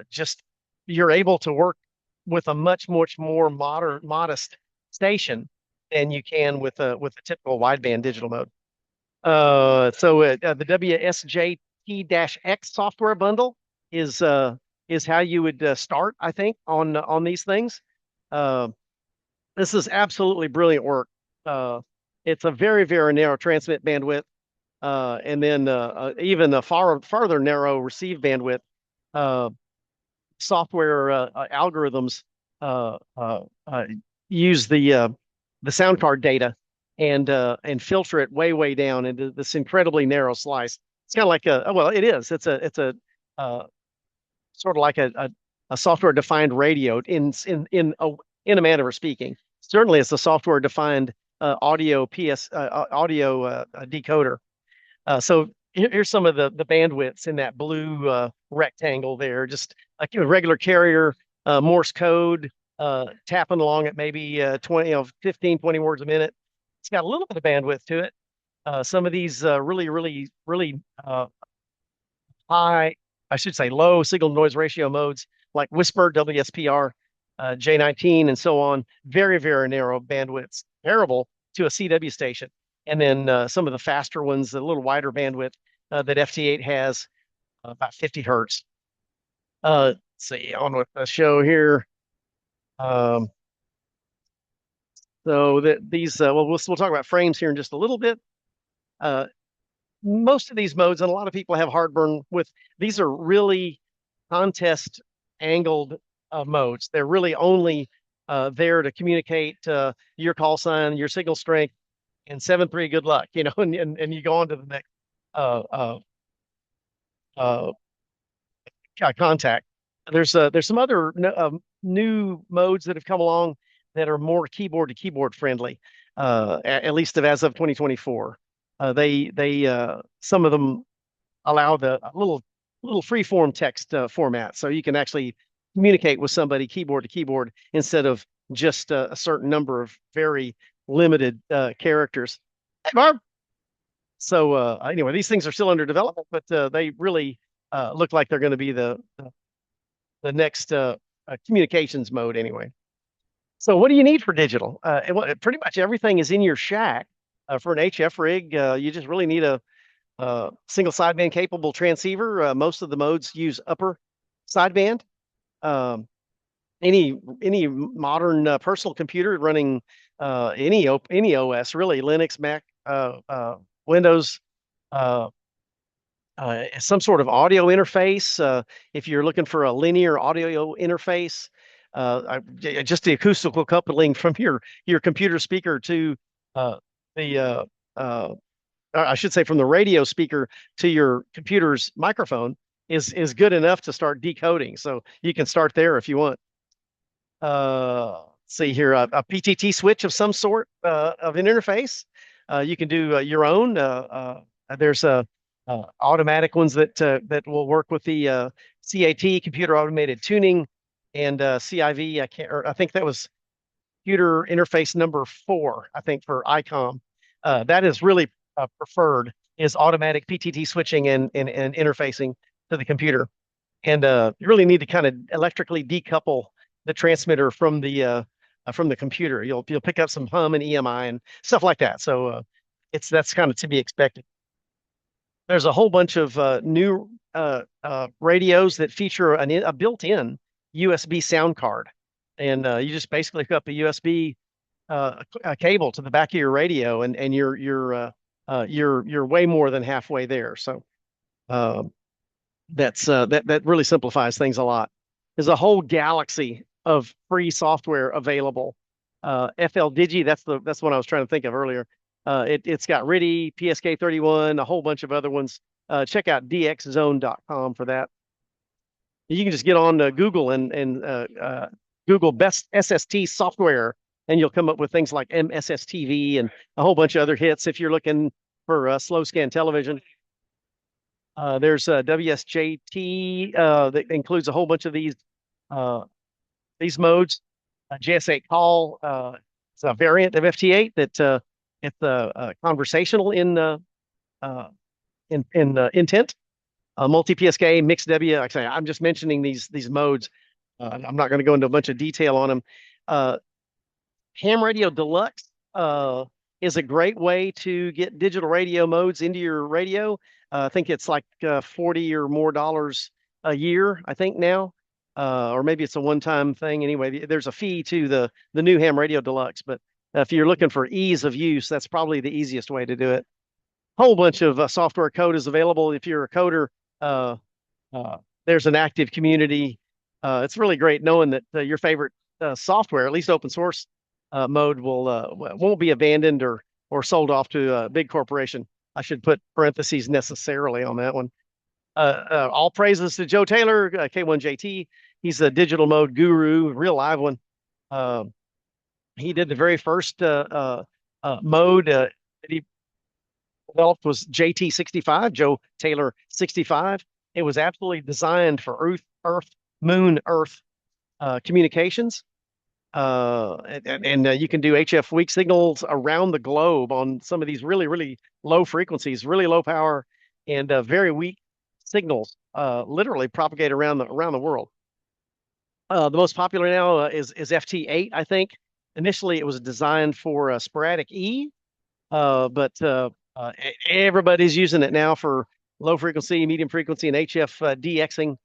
just you're able to work with a much more modest station than you can with a typical wideband digital mode. The WSJT-X software bundle is how you would start, I think, on these things. This is absolutely brilliant work. It's a very, very narrow transmit bandwidth, and then even a farther narrow receive bandwidth. Software algorithms use the sound card data and filter it way down into this incredibly narrow slice. It's kind of like it is. It's a sort of like a software defined radio in a manner of speaking. Certainly, it's a software defined audio decoder. So here's some of the bandwidths in that blue rectangle there, just like regular carrier Morse code, tapping along at maybe 15, 20 words a minute. It's got a little bit of bandwidth to it. Some of these really high, I should say low signal noise ratio modes like Whisper, WSPR, J19, and so on. Very, very narrow bandwidths, terrible to a CW station. And then some of the faster ones, a little wider bandwidth that FT8 has, about 50 hertz. Let's see, on with the show here. These, we'll talk about frames here in just a little bit. Most of these modes, and a lot of people have heartburn with, these are really contest angled modes. They're really only there to communicate your call sign, your signal strength, and 7-3, good luck, and you go on to the next contact. There's some other new modes that have come along that are more keyboard to keyboard friendly, at least as of 2024. Some of them allow the little free-form text format, so you can actually communicate with somebody keyboard to keyboard instead of just a certain number of very limited characters. Hey, Barb. So anyway, these things are still under development, but they really look like they're going to be the next communications mode anyway. So what do you need for digital? Pretty much everything is in your shack. For an HF rig, you just really need a single sideband capable transceiver. Most of the modes use upper sideband. Any modern personal computer running any OS, really, Linux, Mac, Windows, some sort of audio interface. If you're looking for a linear audio interface, just the acoustical coupling from your computer speaker to I should say from the radio speaker to your computer's microphone is good enough to start decoding. So you can start there if you want. See here, a PTT switch of some sort of an interface. You can do your own. There's automatic ones that will work with the CAT, computer automated tuning, and CIV. I think that was computer interface number 4. I think for ICOM, that is really preferred, is automatic PTT switching and interfacing to the computer. And you really need to kind of electrically decouple the transmitter from the computer. You'll pick up some hum and EMI and stuff like that. So that's kind of to be expected. There's a whole bunch of new radios that feature a built-in USB sound card, and you just basically hook up a USB cable to the back of your radio, and you're way more than halfway there. So that really simplifies things a lot. There's a whole galaxy of free software available. FL Digi, that's what I was trying to think of earlier. It's got RIDI, PSK31, a whole bunch of other ones. Check out dxzone.com for that. You can just get on Google and Google best SST software, and you'll come up with things like MSSTV and a whole bunch of other hits if you're looking for slow scan television. There's WSJT that includes a whole bunch of these modes. JS8 call, it's a variant of FT8 that it's conversational in intent. Multi-PSK, mixed W. Like I say, I'm just mentioning these modes. I'm not going to go into a bunch of detail on them. Ham Radio Deluxe is a great way to get digital radio modes into your radio. I think it's like $40 or more a year, I think now, or maybe it's a one-time thing. Anyway, there's a fee to the new ham radio deluxe, but if you're looking for ease of use, that's probably the easiest way to do it. Whole bunch of software code is available if you're a coder. Uh, there's an active community. It's really great knowing that your favorite software, at least open source mode, won't be abandoned or sold off to a big corporation. I should put parentheses necessarily on that one. All praises to Joe Taylor, K1JT. He's a digital mode guru, real live one. He did the very first mode that he developed was JT65, Joe Taylor 65. It was absolutely designed for Moon, Earth communications. And you can do HF weak signals around the globe on some of these really, really low frequencies, really low power, and very weak signals, literally propagate around the world. The most popular now is FT8, I think. Initially, it was designed for sporadic E, but everybody's using it now for low frequency, medium frequency, and HF DXing.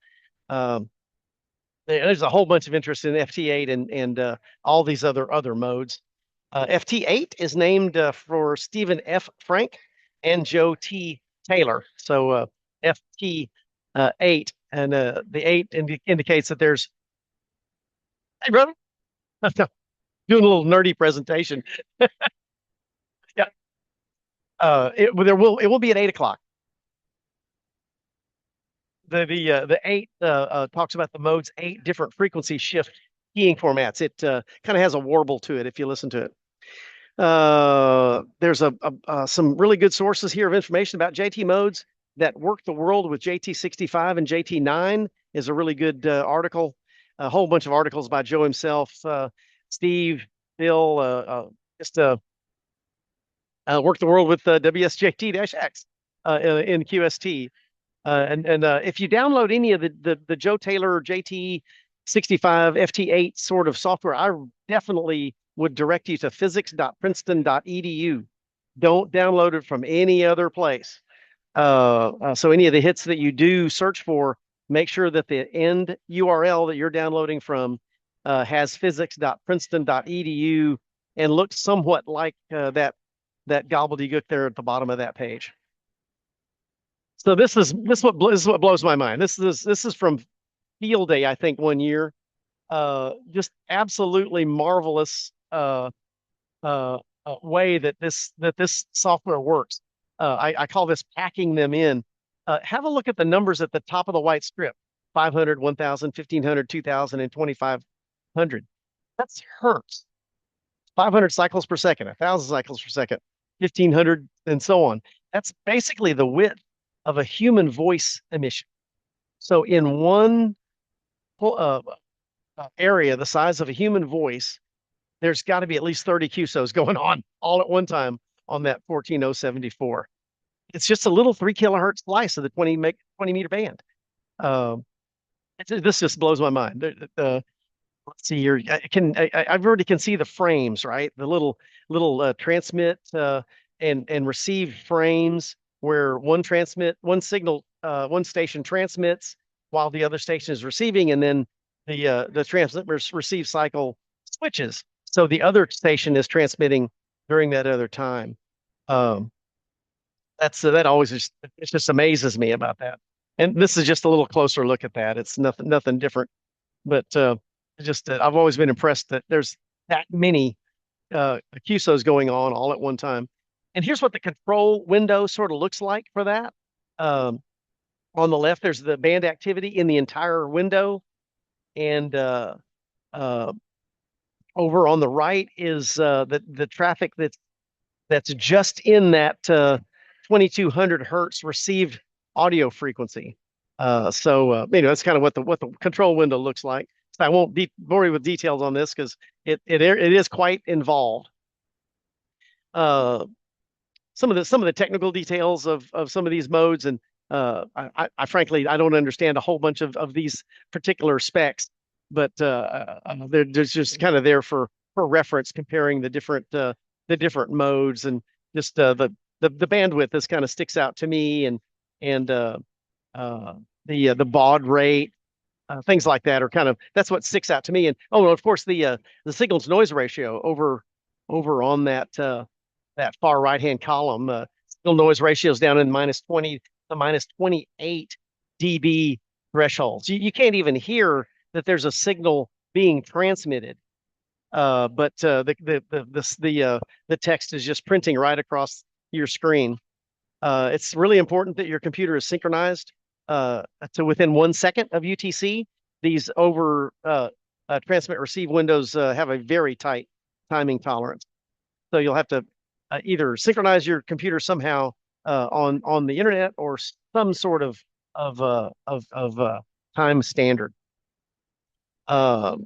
There's a whole bunch of interest in FT8 and all these other modes. FT8 is named for Stephen F. Frank and Joe T. Taylor. So FT8, and the 8 indicates that there's. Hey, brother, doing a little nerdy presentation. Yeah, it will be at 8 o'clock. The 8 talks about the mode's 8 different frequency shift keying formats. It kind of has a warble to it if you listen to it. There's some really good sources here of information about JT modes that work the world with JT65 and JT9 is a really good article. A whole bunch of articles by Joe himself, Steve, Bill, just work the world with WSJT-X in QST. And if you download any of the Joe Taylor JT65 FT8 sort of software, I definitely would direct you to physics.princeton.edu. Don't download it from any other place. So any of the hits that you do search for, make sure that the end URL that you're downloading from has physics.princeton.edu and looks somewhat like that gobbledygook there at the bottom of that page. So this is what blows my mind. This is from Field Day, I think, one year. Just absolutely marvelous way that this software works. I call this packing them in. Have a look at the numbers at the top of the white strip: 500, 1,000, 1,500, 2,000, and 2,500. That's hertz. 500 cycles per second, 1,000 cycles per second, 1,500, and so on. That's basically the width of a human voice emission. So in one area the size of a human voice, there's got to be at least 30 QSOs going on all at one time on that 14074. It's just a little 3 kilohertz slice of the 20 meter band. This just blows my mind. Let's see here. I already can see the frames, right? The little transmit and receive frames where one signal, one station transmits while the other station is receiving, and then the transmit receive cycle switches. So the other station is transmitting during that other time. That always it just amazes me about that. And this is just a little closer look at that. It's nothing different, but I've always been impressed that there's that many QSOs going on all at one time. And here's what the control window sort of looks like for that. On the left, there's the band activity in the entire window, and over on the right is the traffic that's just in that 2,200 hertz received audio frequency. So that's kind of what the control window looks like. So I won't bore you with details on this because it is quite involved. Some of the technical details of some of these modes, and I frankly I don't understand a whole bunch of these particular specs, but they're just kind of there for reference, comparing the different different modes, and just the bandwidth this kind of sticks out to me, and the baud rate, things like that are that's what sticks out to me. And oh, well, of course the signal to noise ratio over on that far right hand column, signal noise ratio is down in -20 to -28 dB thresholds. You can't even hear that there's a signal being transmitted, but the text is just printing right across your screen. It's really important that your computer is synchronized to within 1 second of UTC. These over transmit receive windows have a very tight timing tolerance. So you'll have to either synchronize your computer somehow on the internet, or some sort of time standard. I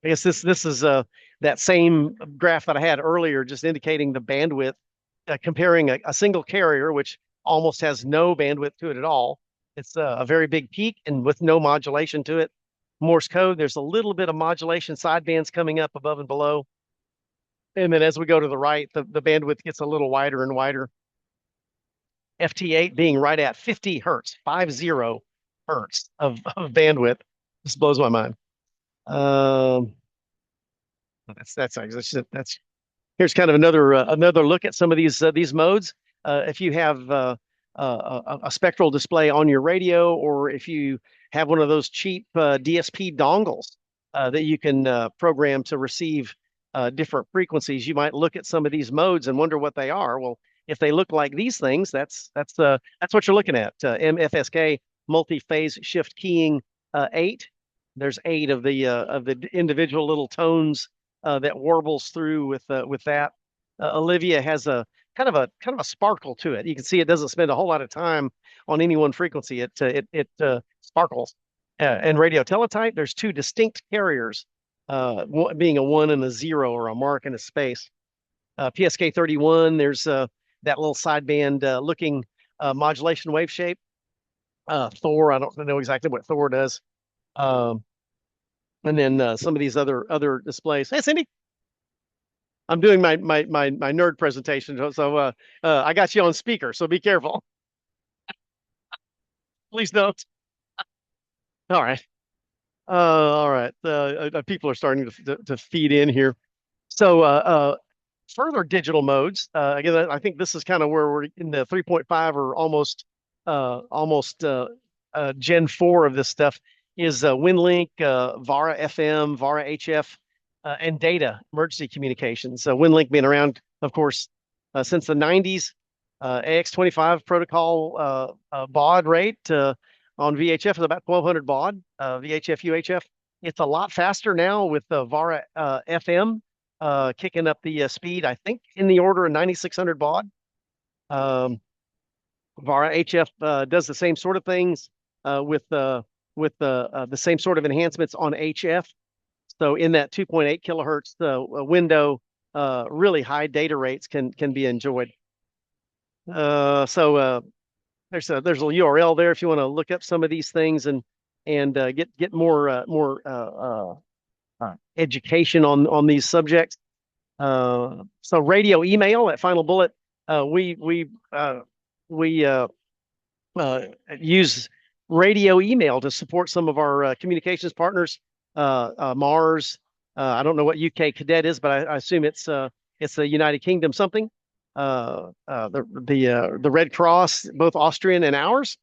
guess this is that same graph that I had earlier, just indicating the bandwidth, comparing a single carrier, which almost has no bandwidth to it at all. It's a very big peak and with no modulation to it. Morse code, there's a little bit of modulation, sidebands coming up above and below. And then as we go to the right, the bandwidth gets a little wider and wider. FT8 being right at 50 hertz, 50 hertz of bandwidth. This blows my mind. That's here's kind of another look at some of these modes. If you have a spectral display on your radio, or if you have one of those cheap DSP dongles that you can program to receive different frequencies, you might look at some of these modes and wonder what they are. Well, if they look like these things, that's what you're looking at. MFSK, multi-phase shift keying 8. There's 8 of the individual little tones that warbles through with that. Olivia has a kind of a sparkle to it. You can see it doesn't spend a whole lot of time on any one frequency. It sparkles. And radio teletype, there's 2 distinct carriers, being a 1 and a 0, or a mark and a space. PSK 31, there's that little sideband looking modulation wave shape. Thor, I don't know exactly what Thor does. And then some of these other displays. Hey, Cindy, I'm doing my nerd presentation, so I got you on speaker, so be careful. Please don't. All right. All right. People are starting to feed in here. So further digital modes. Again, I think this is kind of where we're in the 3.5, or almost Gen 4 of this stuff. Is WinLink, VARA FM, VARA HF, and data emergency communications. WinLink being around, of course, since the 90s. AX25 protocol baud rate on VHF is about 1200 baud. VHF, UHF, it's a lot faster now with VARA FM kicking up the speed, I think, in the order of 9600 baud. VARA HF does the same sort of things with the same sort of enhancements on HF. So in that 2.8 kilohertz window, really high data rates can be enjoyed. There's a URL there if you want to look up some of these things and get more education on these subjects. So radio email, that final bullet, we use radio email to support some of our communications partners. Mars, I don't know what UK cadet is, but I assume it's the United Kingdom something. The Red Cross, both Austrian and ours.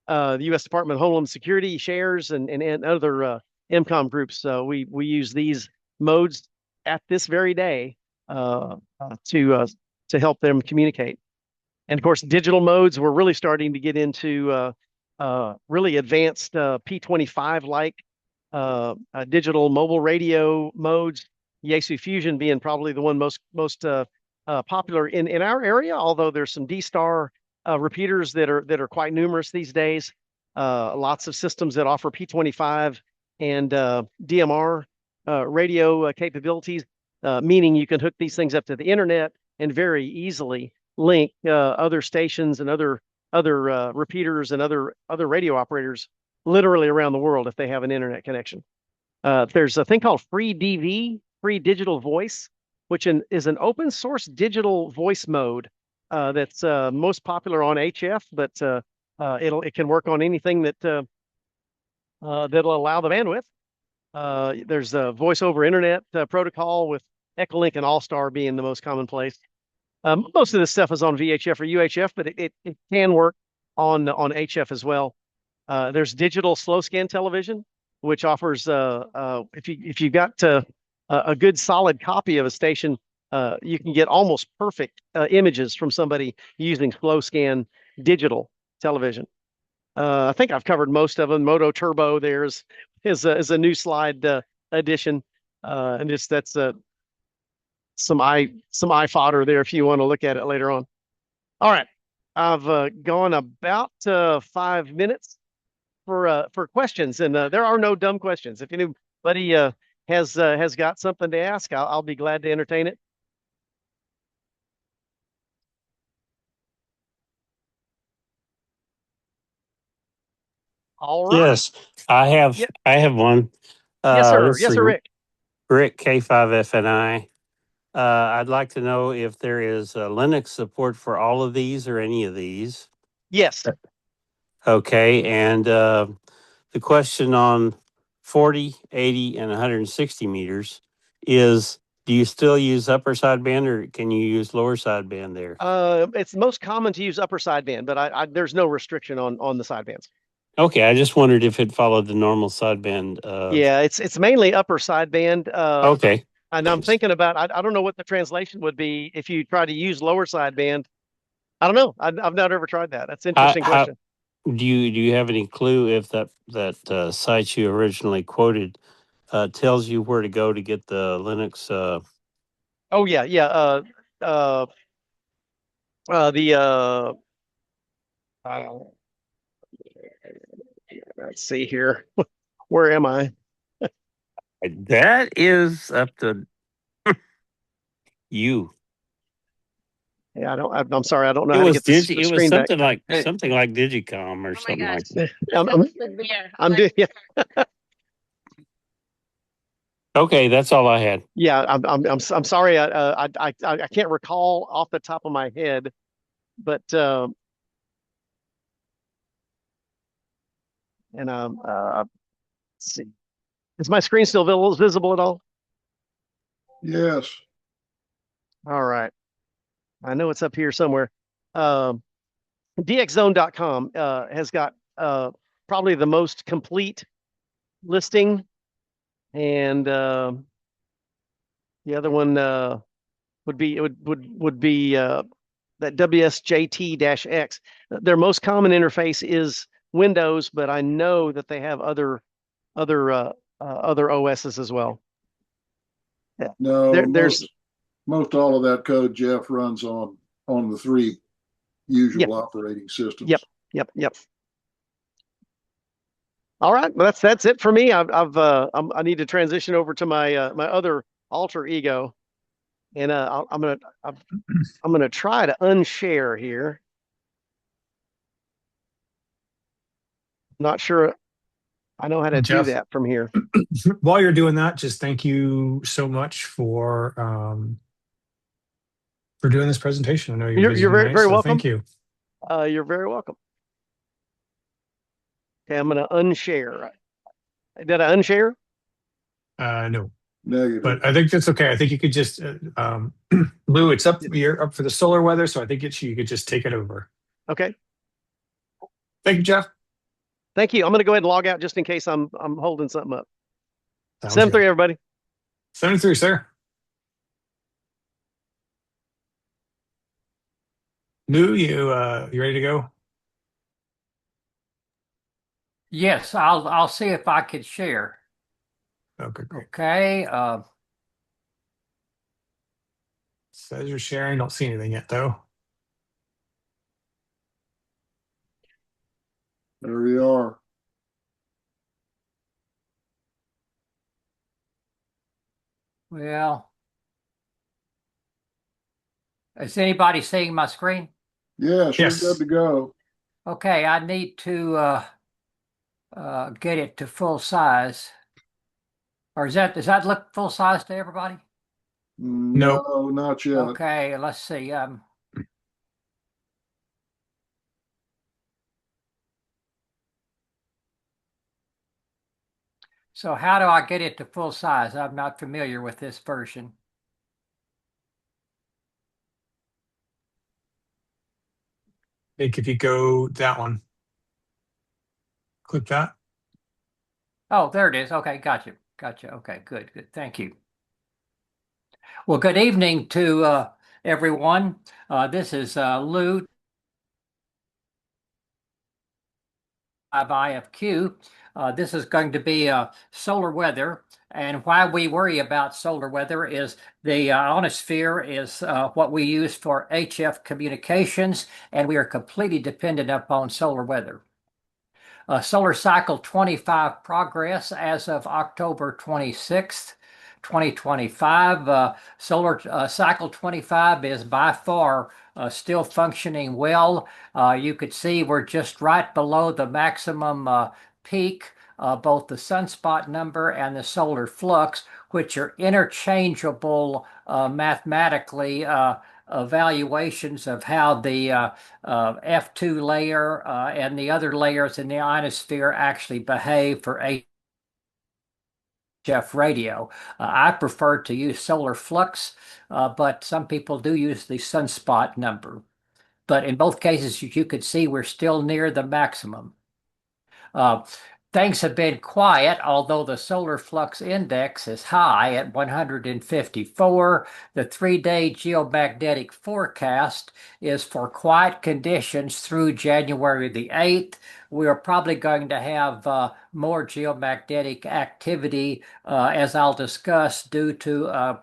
The U.S. Department of Homeland Security shares, and other MCOM groups. We use these modes at this very day to help them communicate. And of course, digital modes, we're really starting to get into really advanced P25-like digital mobile radio modes. Yaesu Fusion being probably the one most popular in our area, although there's some D-Star repeaters that are quite numerous these days. Lots of systems that offer P25 and DMR radio capabilities, meaning you can hook these things up to the internet and very easily link other stations and other repeaters and other radio operators literally around the world if they have an internet connection. There's a thing called free DV, free digital voice, which is an open source digital voice mode that's most popular on HF, but it can work on anything that that'll allow the bandwidth. There's a voice over internet protocol with Echolink and Allstar being the most commonplace. Most of this stuff is on VHF or UHF, but it can work on HF as well. There's digital slow scan television, which offers if you've got a good solid copy of a station, you can get almost perfect images from somebody using slow scan digital television. I think I've covered most of them. Moto Turbo is a new slide addition, and that's some eye fodder there if you want to look at it later on. All right, I've gone about 5 minutes for questions, and there are no dumb questions. If anybody has got something to ask, I'll be glad to entertain it. All right. Yes, I have. Yeah. I have one. Yes, sir. Let's Yes, see. sir, Rick. Rick K5FNI. I'd like to know if there is Linux support for all of these or any of these. Yes. Okay, and the question on 40, 80, and 160 meters is, do you still use upper sideband or can you use lower sideband there? It's most common to use upper sideband, but there's no restriction on the sidebands. Okay, I just wondered if it followed the normal sideband. Yeah, it's mainly upper sideband. Okay. And I'm thinking about, I don't know what the translation would be if you try to use lower sideband. I don't know. I've not ever tried that. That's an interesting question. Do you have any clue if that site you originally quoted tells you where to go to get the Linux? Oh yeah, yeah. Let's see here. Where am I? That is up to you. Yeah, I'm sorry, I don't know how to get the screen it was something back. something like Digicom or something like that. I'm doing. Yeah. Okay, that's all I had. Yeah, I'm sorry. I can't recall off the top of my head, but let's see. Is my screen still visible at all? Yes. All right. I know it's up here somewhere. DXZone.com has got probably the most complete listing, and the other one would be that WSJT-X. Their most common interface is Windows, but I know that they have other OSs as well. No, there's most all of that code, Jeff, runs on the three usual operating systems. Yep. All right, well, that's it for me. I need to transition over to my my other alter ego, and I'm gonna try to unshare here. Not sure I know how to do that from here. While you're doing that, just thank you so much for doing this presentation. I know you're busy You're very, tonight, very so welcome. thank you. You're very welcome. Okay, I'm going to unshare. Did I unshare? No. Negative. But I think that's okay. I think you could just, Lou, it's up. You're up for the solar weather, so I think you could just take it over. Okay. Thank you, Jeff. Thank you. I'm going to go ahead and log out just in case I'm holding something up. 7-3, everybody. 7-3, sir. Lou, you ready to go? Yes, I'll see if I could share. Okay, great. Okay. Says you're sharing. Don't see anything yet, though. There we are. Well, is anybody seeing my screen? Yes, Yes. we're good to go. Okay, I need to get it to full size. Or does that look full size to everybody? Nope. No, not yet. Okay, let's see. So how do I get it to full size? I'm not familiar with this version. I think if you go that one, click that. Oh, there it is. Okay, gotcha. Gotcha. Okay, good, good. Thank you. Well, good evening to everyone. This is Lou, IFQ. This is going to be solar weather. And why we worry about solar weather is the ionosphere is what we use for HF communications, and we are completely dependent upon solar weather. Solar cycle 25 progress as of October 26th, 2025. Solar cycle 25 is by far still functioning well. You could see we're just right below the maximum peak, both the sunspot number and the solar flux, which are interchangeable mathematically evaluations of how the F2 layer and the other layers in the ionosphere actually behave for HF radio. I prefer to use solar flux, but some people do use the sunspot number. But in both cases, you could see we're still near the maximum. Uh, Things have been quiet, although the solar flux index is high at 154. The 3-day geomagnetic forecast is for quiet conditions through January the 8th. We are probably going to have more geomagnetic activity, as I'll discuss, due to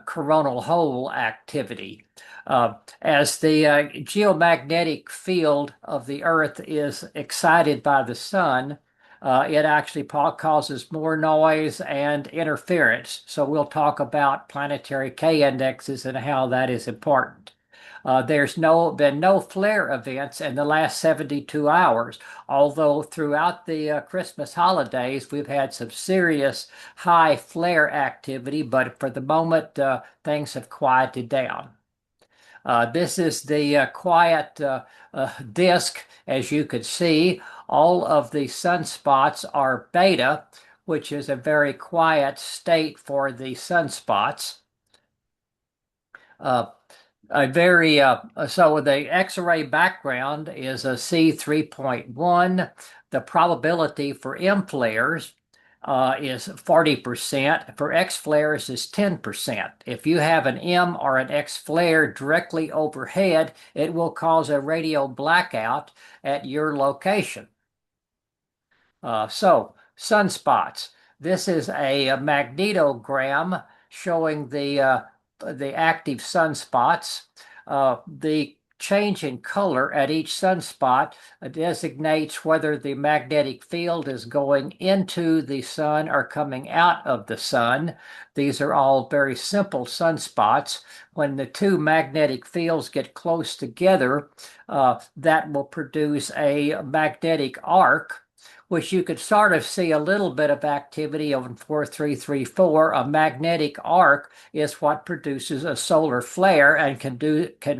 coronal hole activity. As the geomagnetic field of the Earth is excited by the sun, it actually causes more noise and interference. So we'll talk about planetary K indexes and how that is important. There's been no flare events in the last 72 hours, although throughout the Christmas holidays we've had some serious high flare activity, but for the moment things have quieted down. This is the quiet disk. As you could see, all of the sunspots are beta, which is a very quiet state for the sunspots. So the X-ray background is a C3.1. The probability for M flares is 40%. For X flares is 10%. If you have an M or an X flare directly overhead, it will cause a radio blackout at your location. So sunspots. This is a magnetogram showing the active sunspots. The change in color at each sunspot designates whether the magnetic field is going into the sun or coming out of the sun. These are all very simple sunspots. When the two magnetic fields get close together, that will produce a magnetic arc, which you could sort of see a little bit of activity on 4334. A magnetic arc is what produces a solar flare and can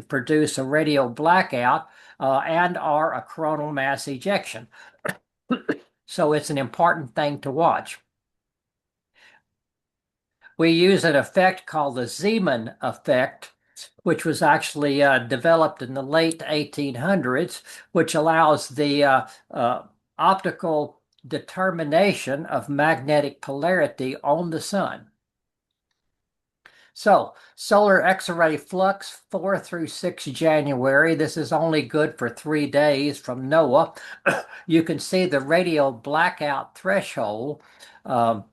produce a radio blackout and or a coronal mass ejection. So it's an important thing to watch. We use an effect called the Zeeman effect, which was actually developed in the late 1800s, which allows the optical determination of magnetic polarity on the sun. So, solar X-ray flux 4 through 6 January. This is only good for 3 days from NOAA. You can see the radio blackout threshold. And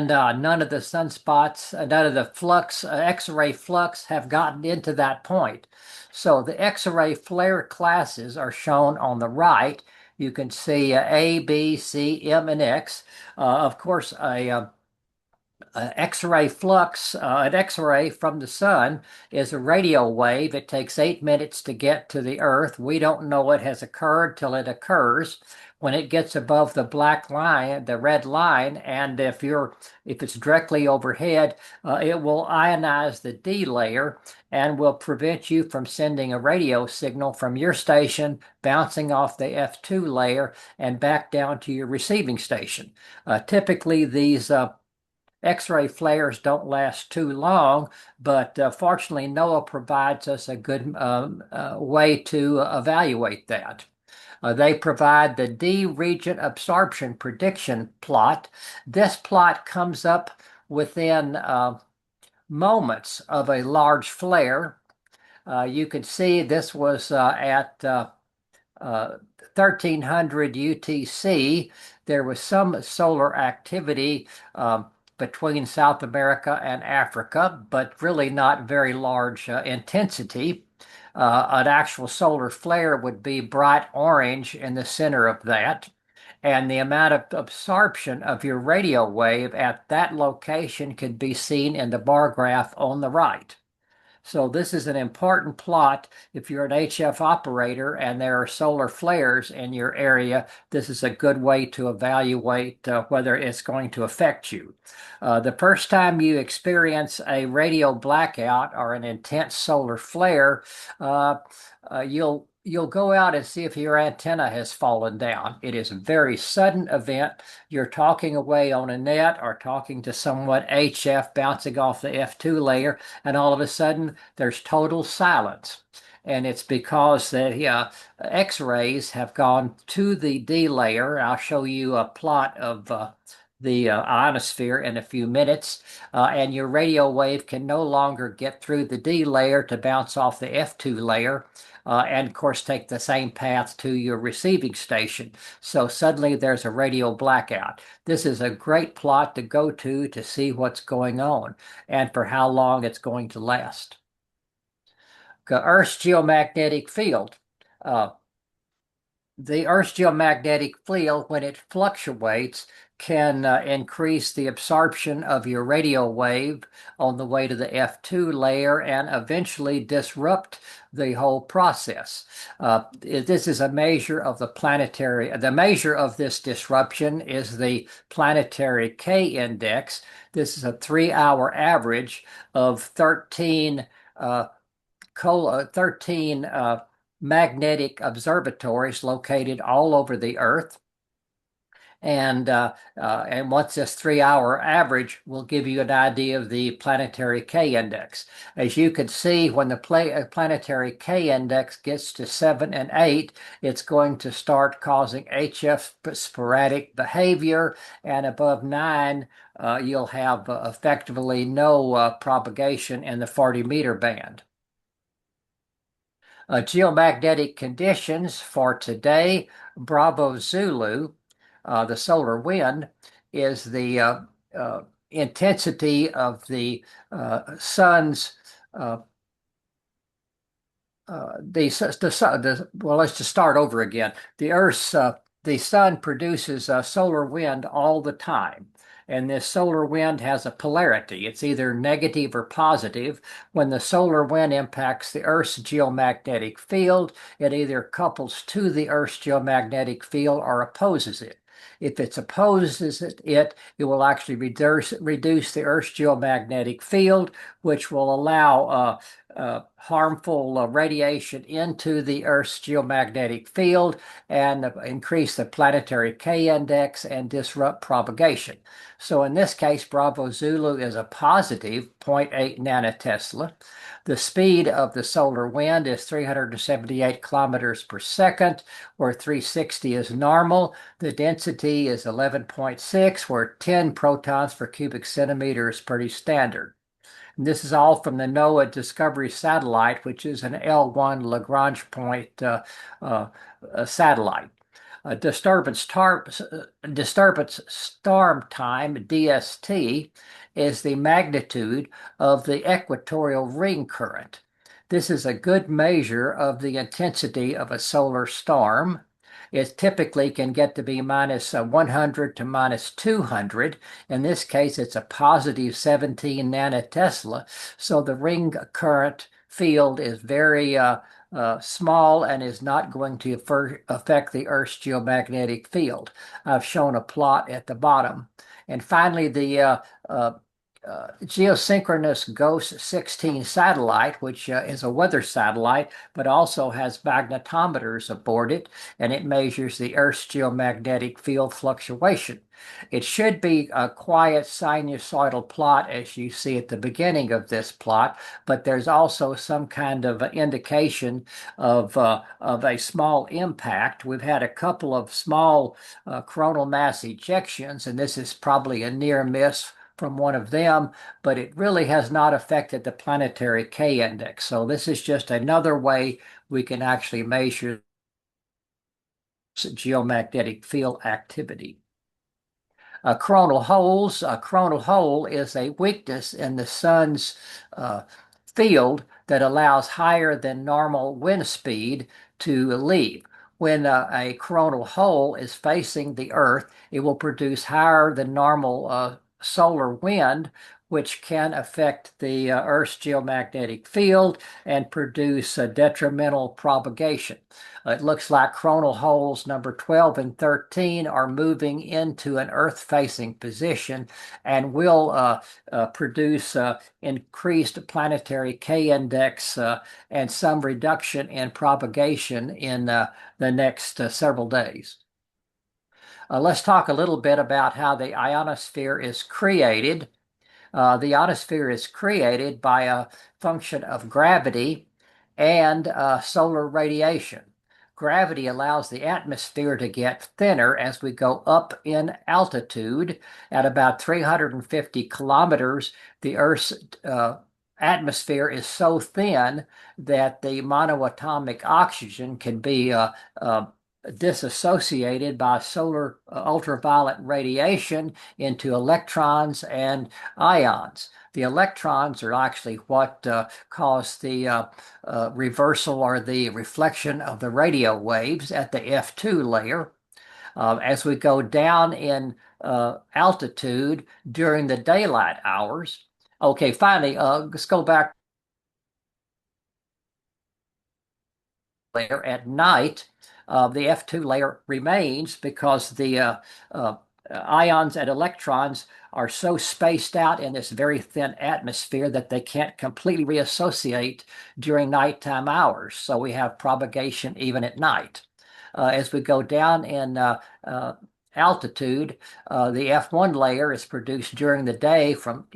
none of the sunspots, none of the flux, X-ray flux have gotten into that point. So the X-ray flare classes are shown on the right. You can see A, B, C, M, and X. Of course, a X-ray flux, an X-ray from the sun is a radio wave. It takes 8 minutes to get to the Earth. We don't know it has occurred till it occurs. When it gets above the black line, the red line, and if it's directly overhead, it will ionize the D layer and will prevent you from sending a radio signal from your station bouncing off the F2 layer and back down to your receiving station. Typically, these X-ray flares don't last too long, but fortunately, NOAA provides us a good way to evaluate that. They provide the D region absorption prediction plot. This plot comes up within moments of a large flare. You can see this was at 1300 UTC. There was some solar activity between South America and Africa, but really not very large intensity. An actual solar flare would be bright orange in the center of that. And the amount of absorption of your radio wave at that location can be seen in the bar graph on the right. So this is an important plot. If you're an HF operator and there are solar flares in your area, this is a good way to evaluate whether it's going to affect you. The first time you experience a radio blackout or an intense solar flare, you'll go out and see if your antenna has fallen down. It is a very sudden event. You're talking away on a net or talking to someone HF bouncing off the F2 layer, and all of a sudden there's total silence. And it's because the X-rays have gone to the D layer. I'll show you a plot of the ionosphere in a few minutes, and your radio wave can no longer get through the D layer to bounce off the F2 layer. And of course take the same path to your receiving station. So suddenly there's a radio blackout. This is a great plot to go to see what's going on and for how long it's going to last. Earth's geomagnetic field. The Earth's geomagnetic field, when it fluctuates, can increase the absorption of your radio wave on the way to the F2 layer and eventually disrupt the whole process. This is a measure of the measure of this disruption is the planetary K index. This is a 3-hour average of 13 magnetic observatories located all over the Earth. And once this 3-hour average will give you an idea of the planetary K index. As you can see, when the planetary K index gets to 7 and 8, it's going to start causing HF sporadic behavior, and above 9, you'll have effectively no propagation in the 40-meter band. Geomagnetic conditions for today, Bravo Zulu, the solar wind, is the intensity of the sun's well, let's just start over again. The sun produces solar wind all the time. And this solar wind has a polarity. It's either negative or positive. When the solar wind impacts the Earth's geomagnetic field, it either couples to the Earth's geomagnetic field or opposes it. If it opposes it will actually reduce the Earth's geomagnetic field, which will allow harmful radiation into the Earth's geomagnetic field and increase the planetary K index and disrupt propagation. So in this case, Bravo Zulu is a positive 0.8 nanotesla. The speed of the solar wind is 378 kilometers per second, where 360 is normal. The density is 11.6, where 10 protons per cubic centimeter is pretty standard. And this is all from the NOAA Discovery satellite, which is an L1 Lagrange point satellite. Disturbance storm time, DST, is the magnitude of the equatorial ring current. This is a good measure of the intensity of a solar storm. it typically can get to be minus 100 to minus 200. In this case, it's a positive 17 nanotesla. So the ring current field is very small and is not going to affect the Earth's geomagnetic field. I've shown a plot at the bottom. And finally, the geosynchronous GOES 16 satellite, which is a weather satellite, but also has magnetometers aboard it, and it measures the Earth's geomagnetic field fluctuation. It should be a quiet sinusoidal plot, as you see at the beginning of this plot, but there's also some kind of indication of a small impact. We've had a couple of small coronal mass ejections, and this is probably a near miss from one of them, but it really has not affected the planetary K index. So this is just another way we can actually measure geomagnetic field activity. Coronal holes. A coronal hole is a weakness in the sun's field that allows higher than normal wind speed to leave. When a coronal hole is facing the Earth, it will produce higher than normal solar wind, which can affect the Earth's geomagnetic field and produce detrimental propagation. It looks like coronal holes number 12 and 13 are moving into an Earth-facing position and will produce increased planetary K-index and some reduction in propagation in the next several days. Let's talk a little bit about how the ionosphere is created. The ionosphere is created by a function of gravity and solar radiation. Gravity allows the atmosphere to get thinner as we go up in altitude. At about 350 kilometers, the Earth's atmosphere is so thin that the monoatomic oxygen can be disassociated by solar ultraviolet radiation into electrons and ions. The electrons are actually what cause the reversal or the reflection of the radio waves at the F2 layer. As we go down in altitude during the daylight hours. Okay, finally, let's go back layer at night. The F2 layer remains because the ions and electrons are so spaced out in this very thin atmosphere that they can't completely reassociate during nighttime hours. So we have propagation even at night. As we go down in altitude, the F1 layer is produced during the day from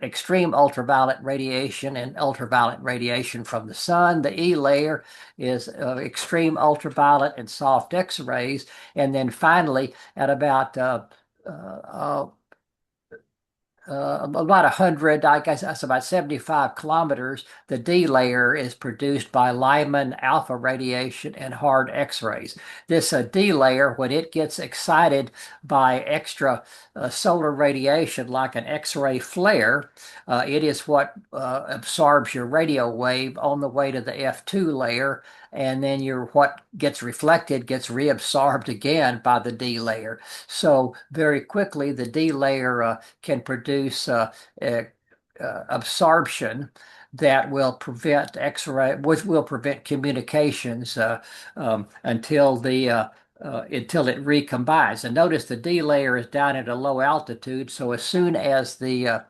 extreme ultraviolet radiation and ultraviolet radiation from the sun. The E layer is extreme ultraviolet and soft X-rays. And then finally, at about 100, I guess that's about 75 kilometers, the D layer is produced by Lyman alpha radiation and hard X-rays. This D layer, when it gets excited by extra solar radiation like an X-ray flare, it is what absorbs your radio wave on the way to the F2 layer, and then what gets reflected gets reabsorbed again by the D layer. So very quickly, the D layer can produce absorption that will prevent X-ray, which will prevent communications until it recombines. And notice the D layer is down at a low altitude, so as soon as the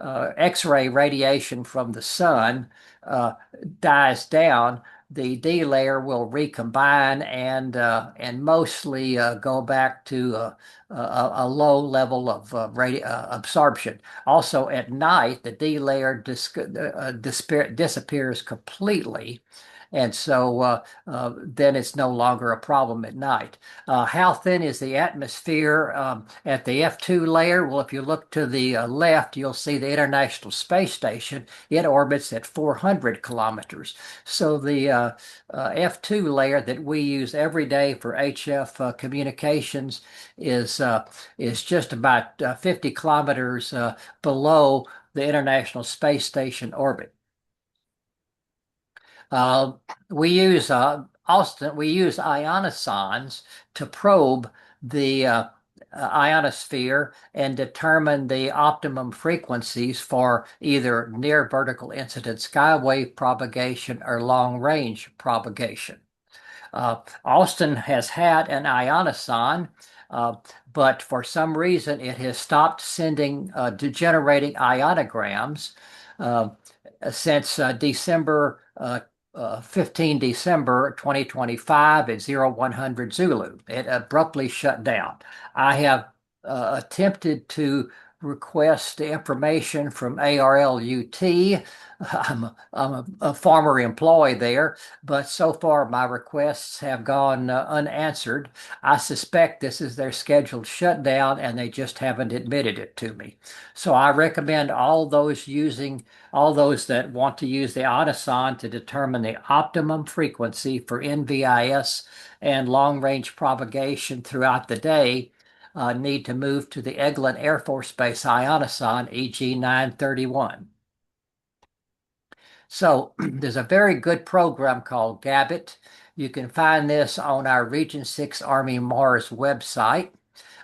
X-ray radiation from the sun dies down, the D layer will recombine and mostly go back to a low level of absorption. Also, at night, the D layer disappears completely. And so then it's no longer a problem at night. How thin is the atmosphere at the F2 layer? Well, if you look to the left, you'll see the International Space Station. It orbits at 400 kilometers. So the F2 layer that we use every day for HF communications is just about 50 kilometers below the International Space Station orbit. We use Austin, we use ionosondes to probe the ionosphere and determine the optimum frequencies for either near vertical incident skywave propagation or long range propagation. Austin has had an ionoson, uh, but for some reason it has stopped generating ionograms uh, since December 15 December 2025 at 0100 Zulu. It abruptly shut down. I have attempted to request information from ARLUT. I'm a former employee there, but so far my requests have gone unanswered. I suspect this is their scheduled shutdown and they just haven't admitted it to me. So I recommend all those that want to use the Odysson to determine the optimum frequency for NVIS and long range propagation throughout the day need to move to the Eglin Air Force Base Ionoson EG 931. So there's a very good program called Gabbit. You can find this on our Region 6 Army Mars website.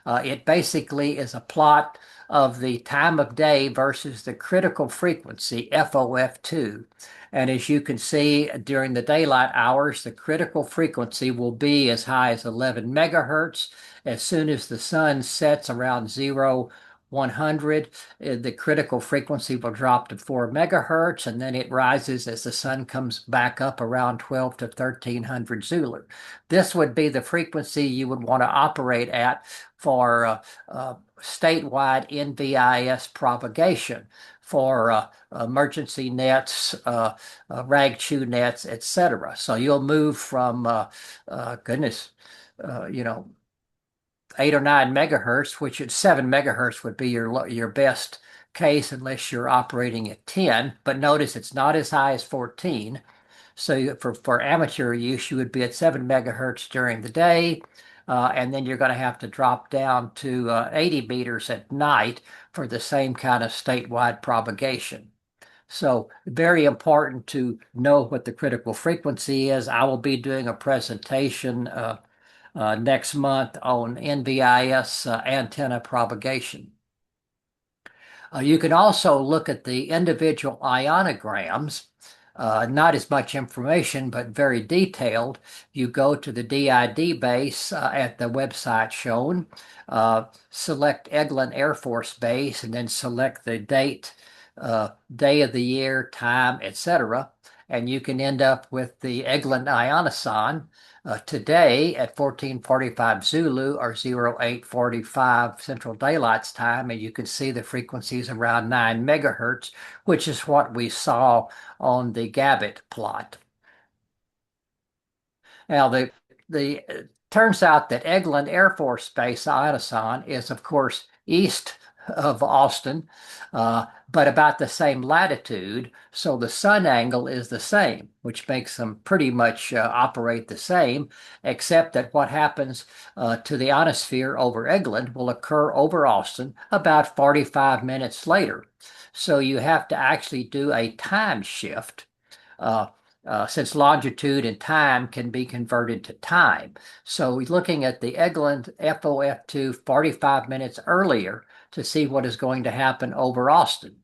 It basically is a plot of the time of day versus the critical frequency, FOF2. And as you can see, during the daylight hours, the critical frequency will be as high as 11 megahertz. As soon as the sun sets around 100, the critical frequency will drop to 4 megahertz, and then it rises as the sun comes back up around 12 to 1300 Zulu. This would be the frequency you would want to operate at for statewide NVIS propagation for emergency nets, rag chew nets, etc. So you'll move from, goodness, you know, 8 or 9 megahertz, which at 7 megahertz would be your best case unless you're operating at 10. But notice it's not as high as 14. So for amateur use, you would be at 7 megahertz during the day, and then you're going to have to drop down to 80 meters at night for the same kind of statewide propagation. So very important to know what the critical frequency is. I will be doing a presentation next month on NVIS antenna propagation. You can also look at the individual ionograms. Not as much information, but very detailed. You go to the DID base at the website shown, select Eglin Air Force Base, and then select the date, day of the year, time, etc. And you can end up with the Eglin Ionoson today at 1445 Zulu or 0845 Central Daylight Time, and you can see the frequencies around 9 megahertz, which is what we saw on the Gabbit plot. Now, the turns out that Eglin Air Force Base Ionoson is, of course, east of Austin, but about the same latitude. So the sun angle is the same, which makes them pretty much operate the same, except that what happens to the ionosphere over Eglin will occur over Austin about 45 minutes later. So you have to actually do a time shift. Since longitude and time can be converted to time. So we're looking at the Eglin FOF2 45 minutes earlier to see what is going to happen over Austin.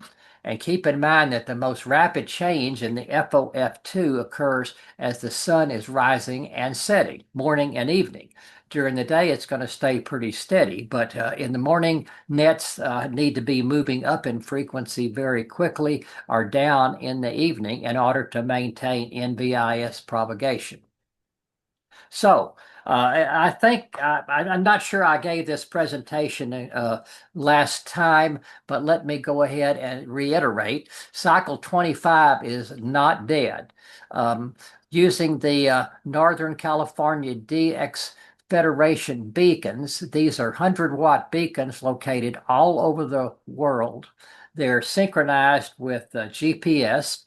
And keep in mind that the most rapid change in the FOF2 occurs as the sun is rising and setting, morning and evening. During the day, it's going to stay pretty steady, but in the morning, nets need to be moving up in frequency very quickly or down in the evening in order to maintain NVIS propagation. So I think I'm not sure I gave this presentation last time, but let me go ahead and reiterate. Cycle 25 is not dead. Using the Northern California DX Federation beacons, these are 100-watt beacons located all over the world. They're synchronized with GPS.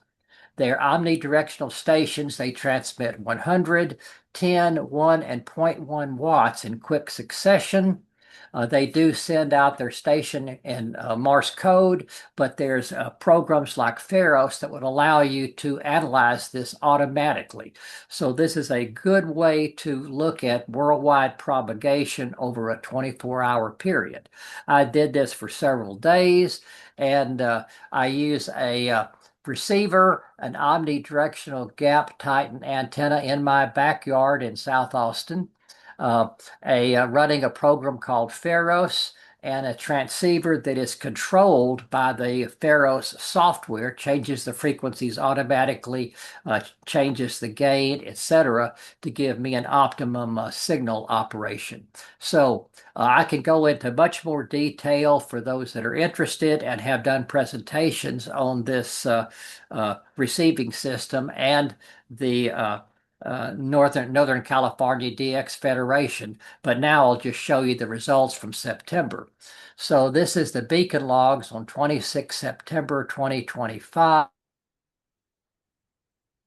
They're omnidirectional stations. They transmit 100, 10, 1, and 0.1 watts in quick succession. They do send out their station in Morse code, but there's programs like Pharos that would allow you to analyze this automatically. So this is a good way to look at worldwide propagation over a 24-hour period. I did this for several days, and I use a receiver, an omnidirectional gap Titan antenna in my backyard in South Austin, running a program called Pharos, and a transceiver that is controlled by the Pharos software, changes the frequencies automatically, changes the gain, etc., to give me an optimum signal operation. So I can go into much more detail for those that are interested and have done presentations on this receiving system and the Northern California DX Federation, but now I'll just show you the results from September. So this is the beacon logs on 26 September 2025.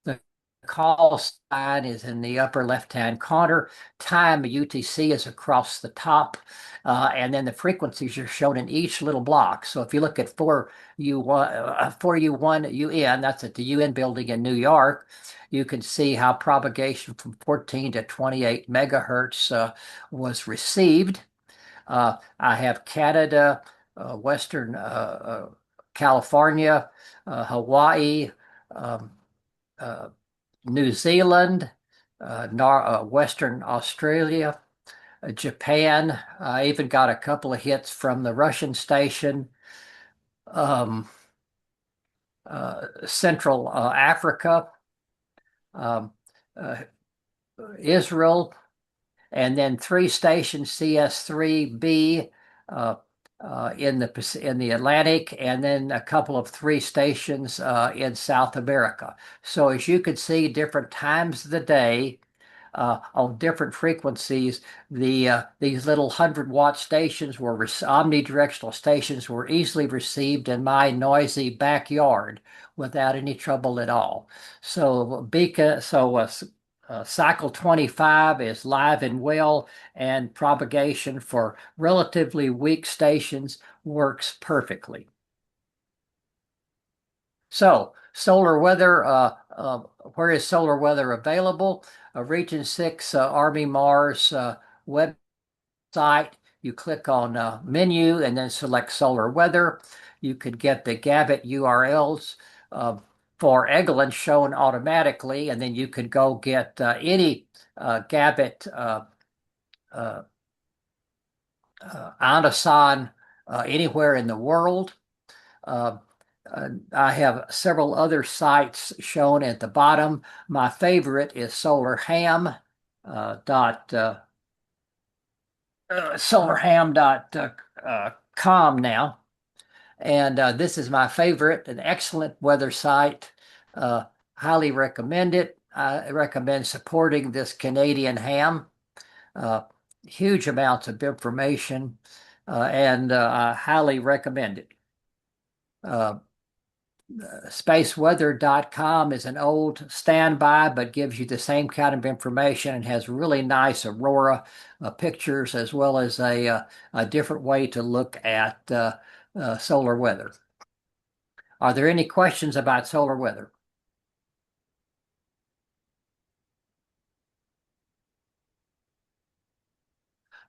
The call sign is in the upper left-hand corner. Time UTC is across the top, and then the frequencies are shown in each little block. So if you look at 4U1 UN, that's at the UN building in New York, you can see how propagation from 14 to 28 megahertz was received. I have Canada, Western California, Hawaii, New Zealand, Western Australia, Japan. I even got a couple of hits from the Russian station, Central Africa, Israel, and then 3 stations CS3B in the Atlantic, and then a couple of 3 stations in South America. So as you can see, different times of the day on different frequencies, these little 100-watt stations were omnidirectional stations were easily received in my noisy backyard without any trouble at all. So cycle 25 is live and well, and propagation for relatively weak stations works perfectly. So solar weather, where is solar weather available? Region 6 Army Mars website. You click on menu and then select solar weather. You could get the Gabit URLs for Eglin shown automatically, and then you could go get any Gabit Anasan anywhere in the world. I have several other sites shown at the bottom. My favorite is solarham.com now. And this is my favorite, an excellent weather site. Highly recommend it. I recommend supporting this Canadian ham. Huge amounts of information, and I highly recommend it. Spaceweather.com is an old standby, but gives you the same kind of information and has really nice aurora pictures, as well as a different way to look at solar weather. Are there any questions about solar weather?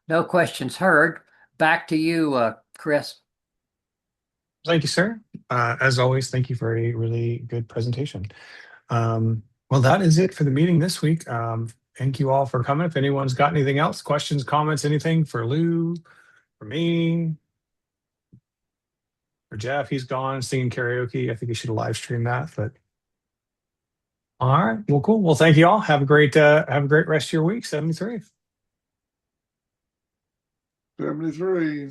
No questions heard. Back to you, Chris. Thank you, sir. As always, thank you for a really good presentation. Well, that is it for the meeting this week. Thank you all for coming. If anyone's got anything else, questions, comments, anything for Lou, for me, for Jeff, he's gone singing karaoke. I think he should have live streamed that, but all right. Well, cool. Well, thank you all. Have a great rest of your week. 73. 73.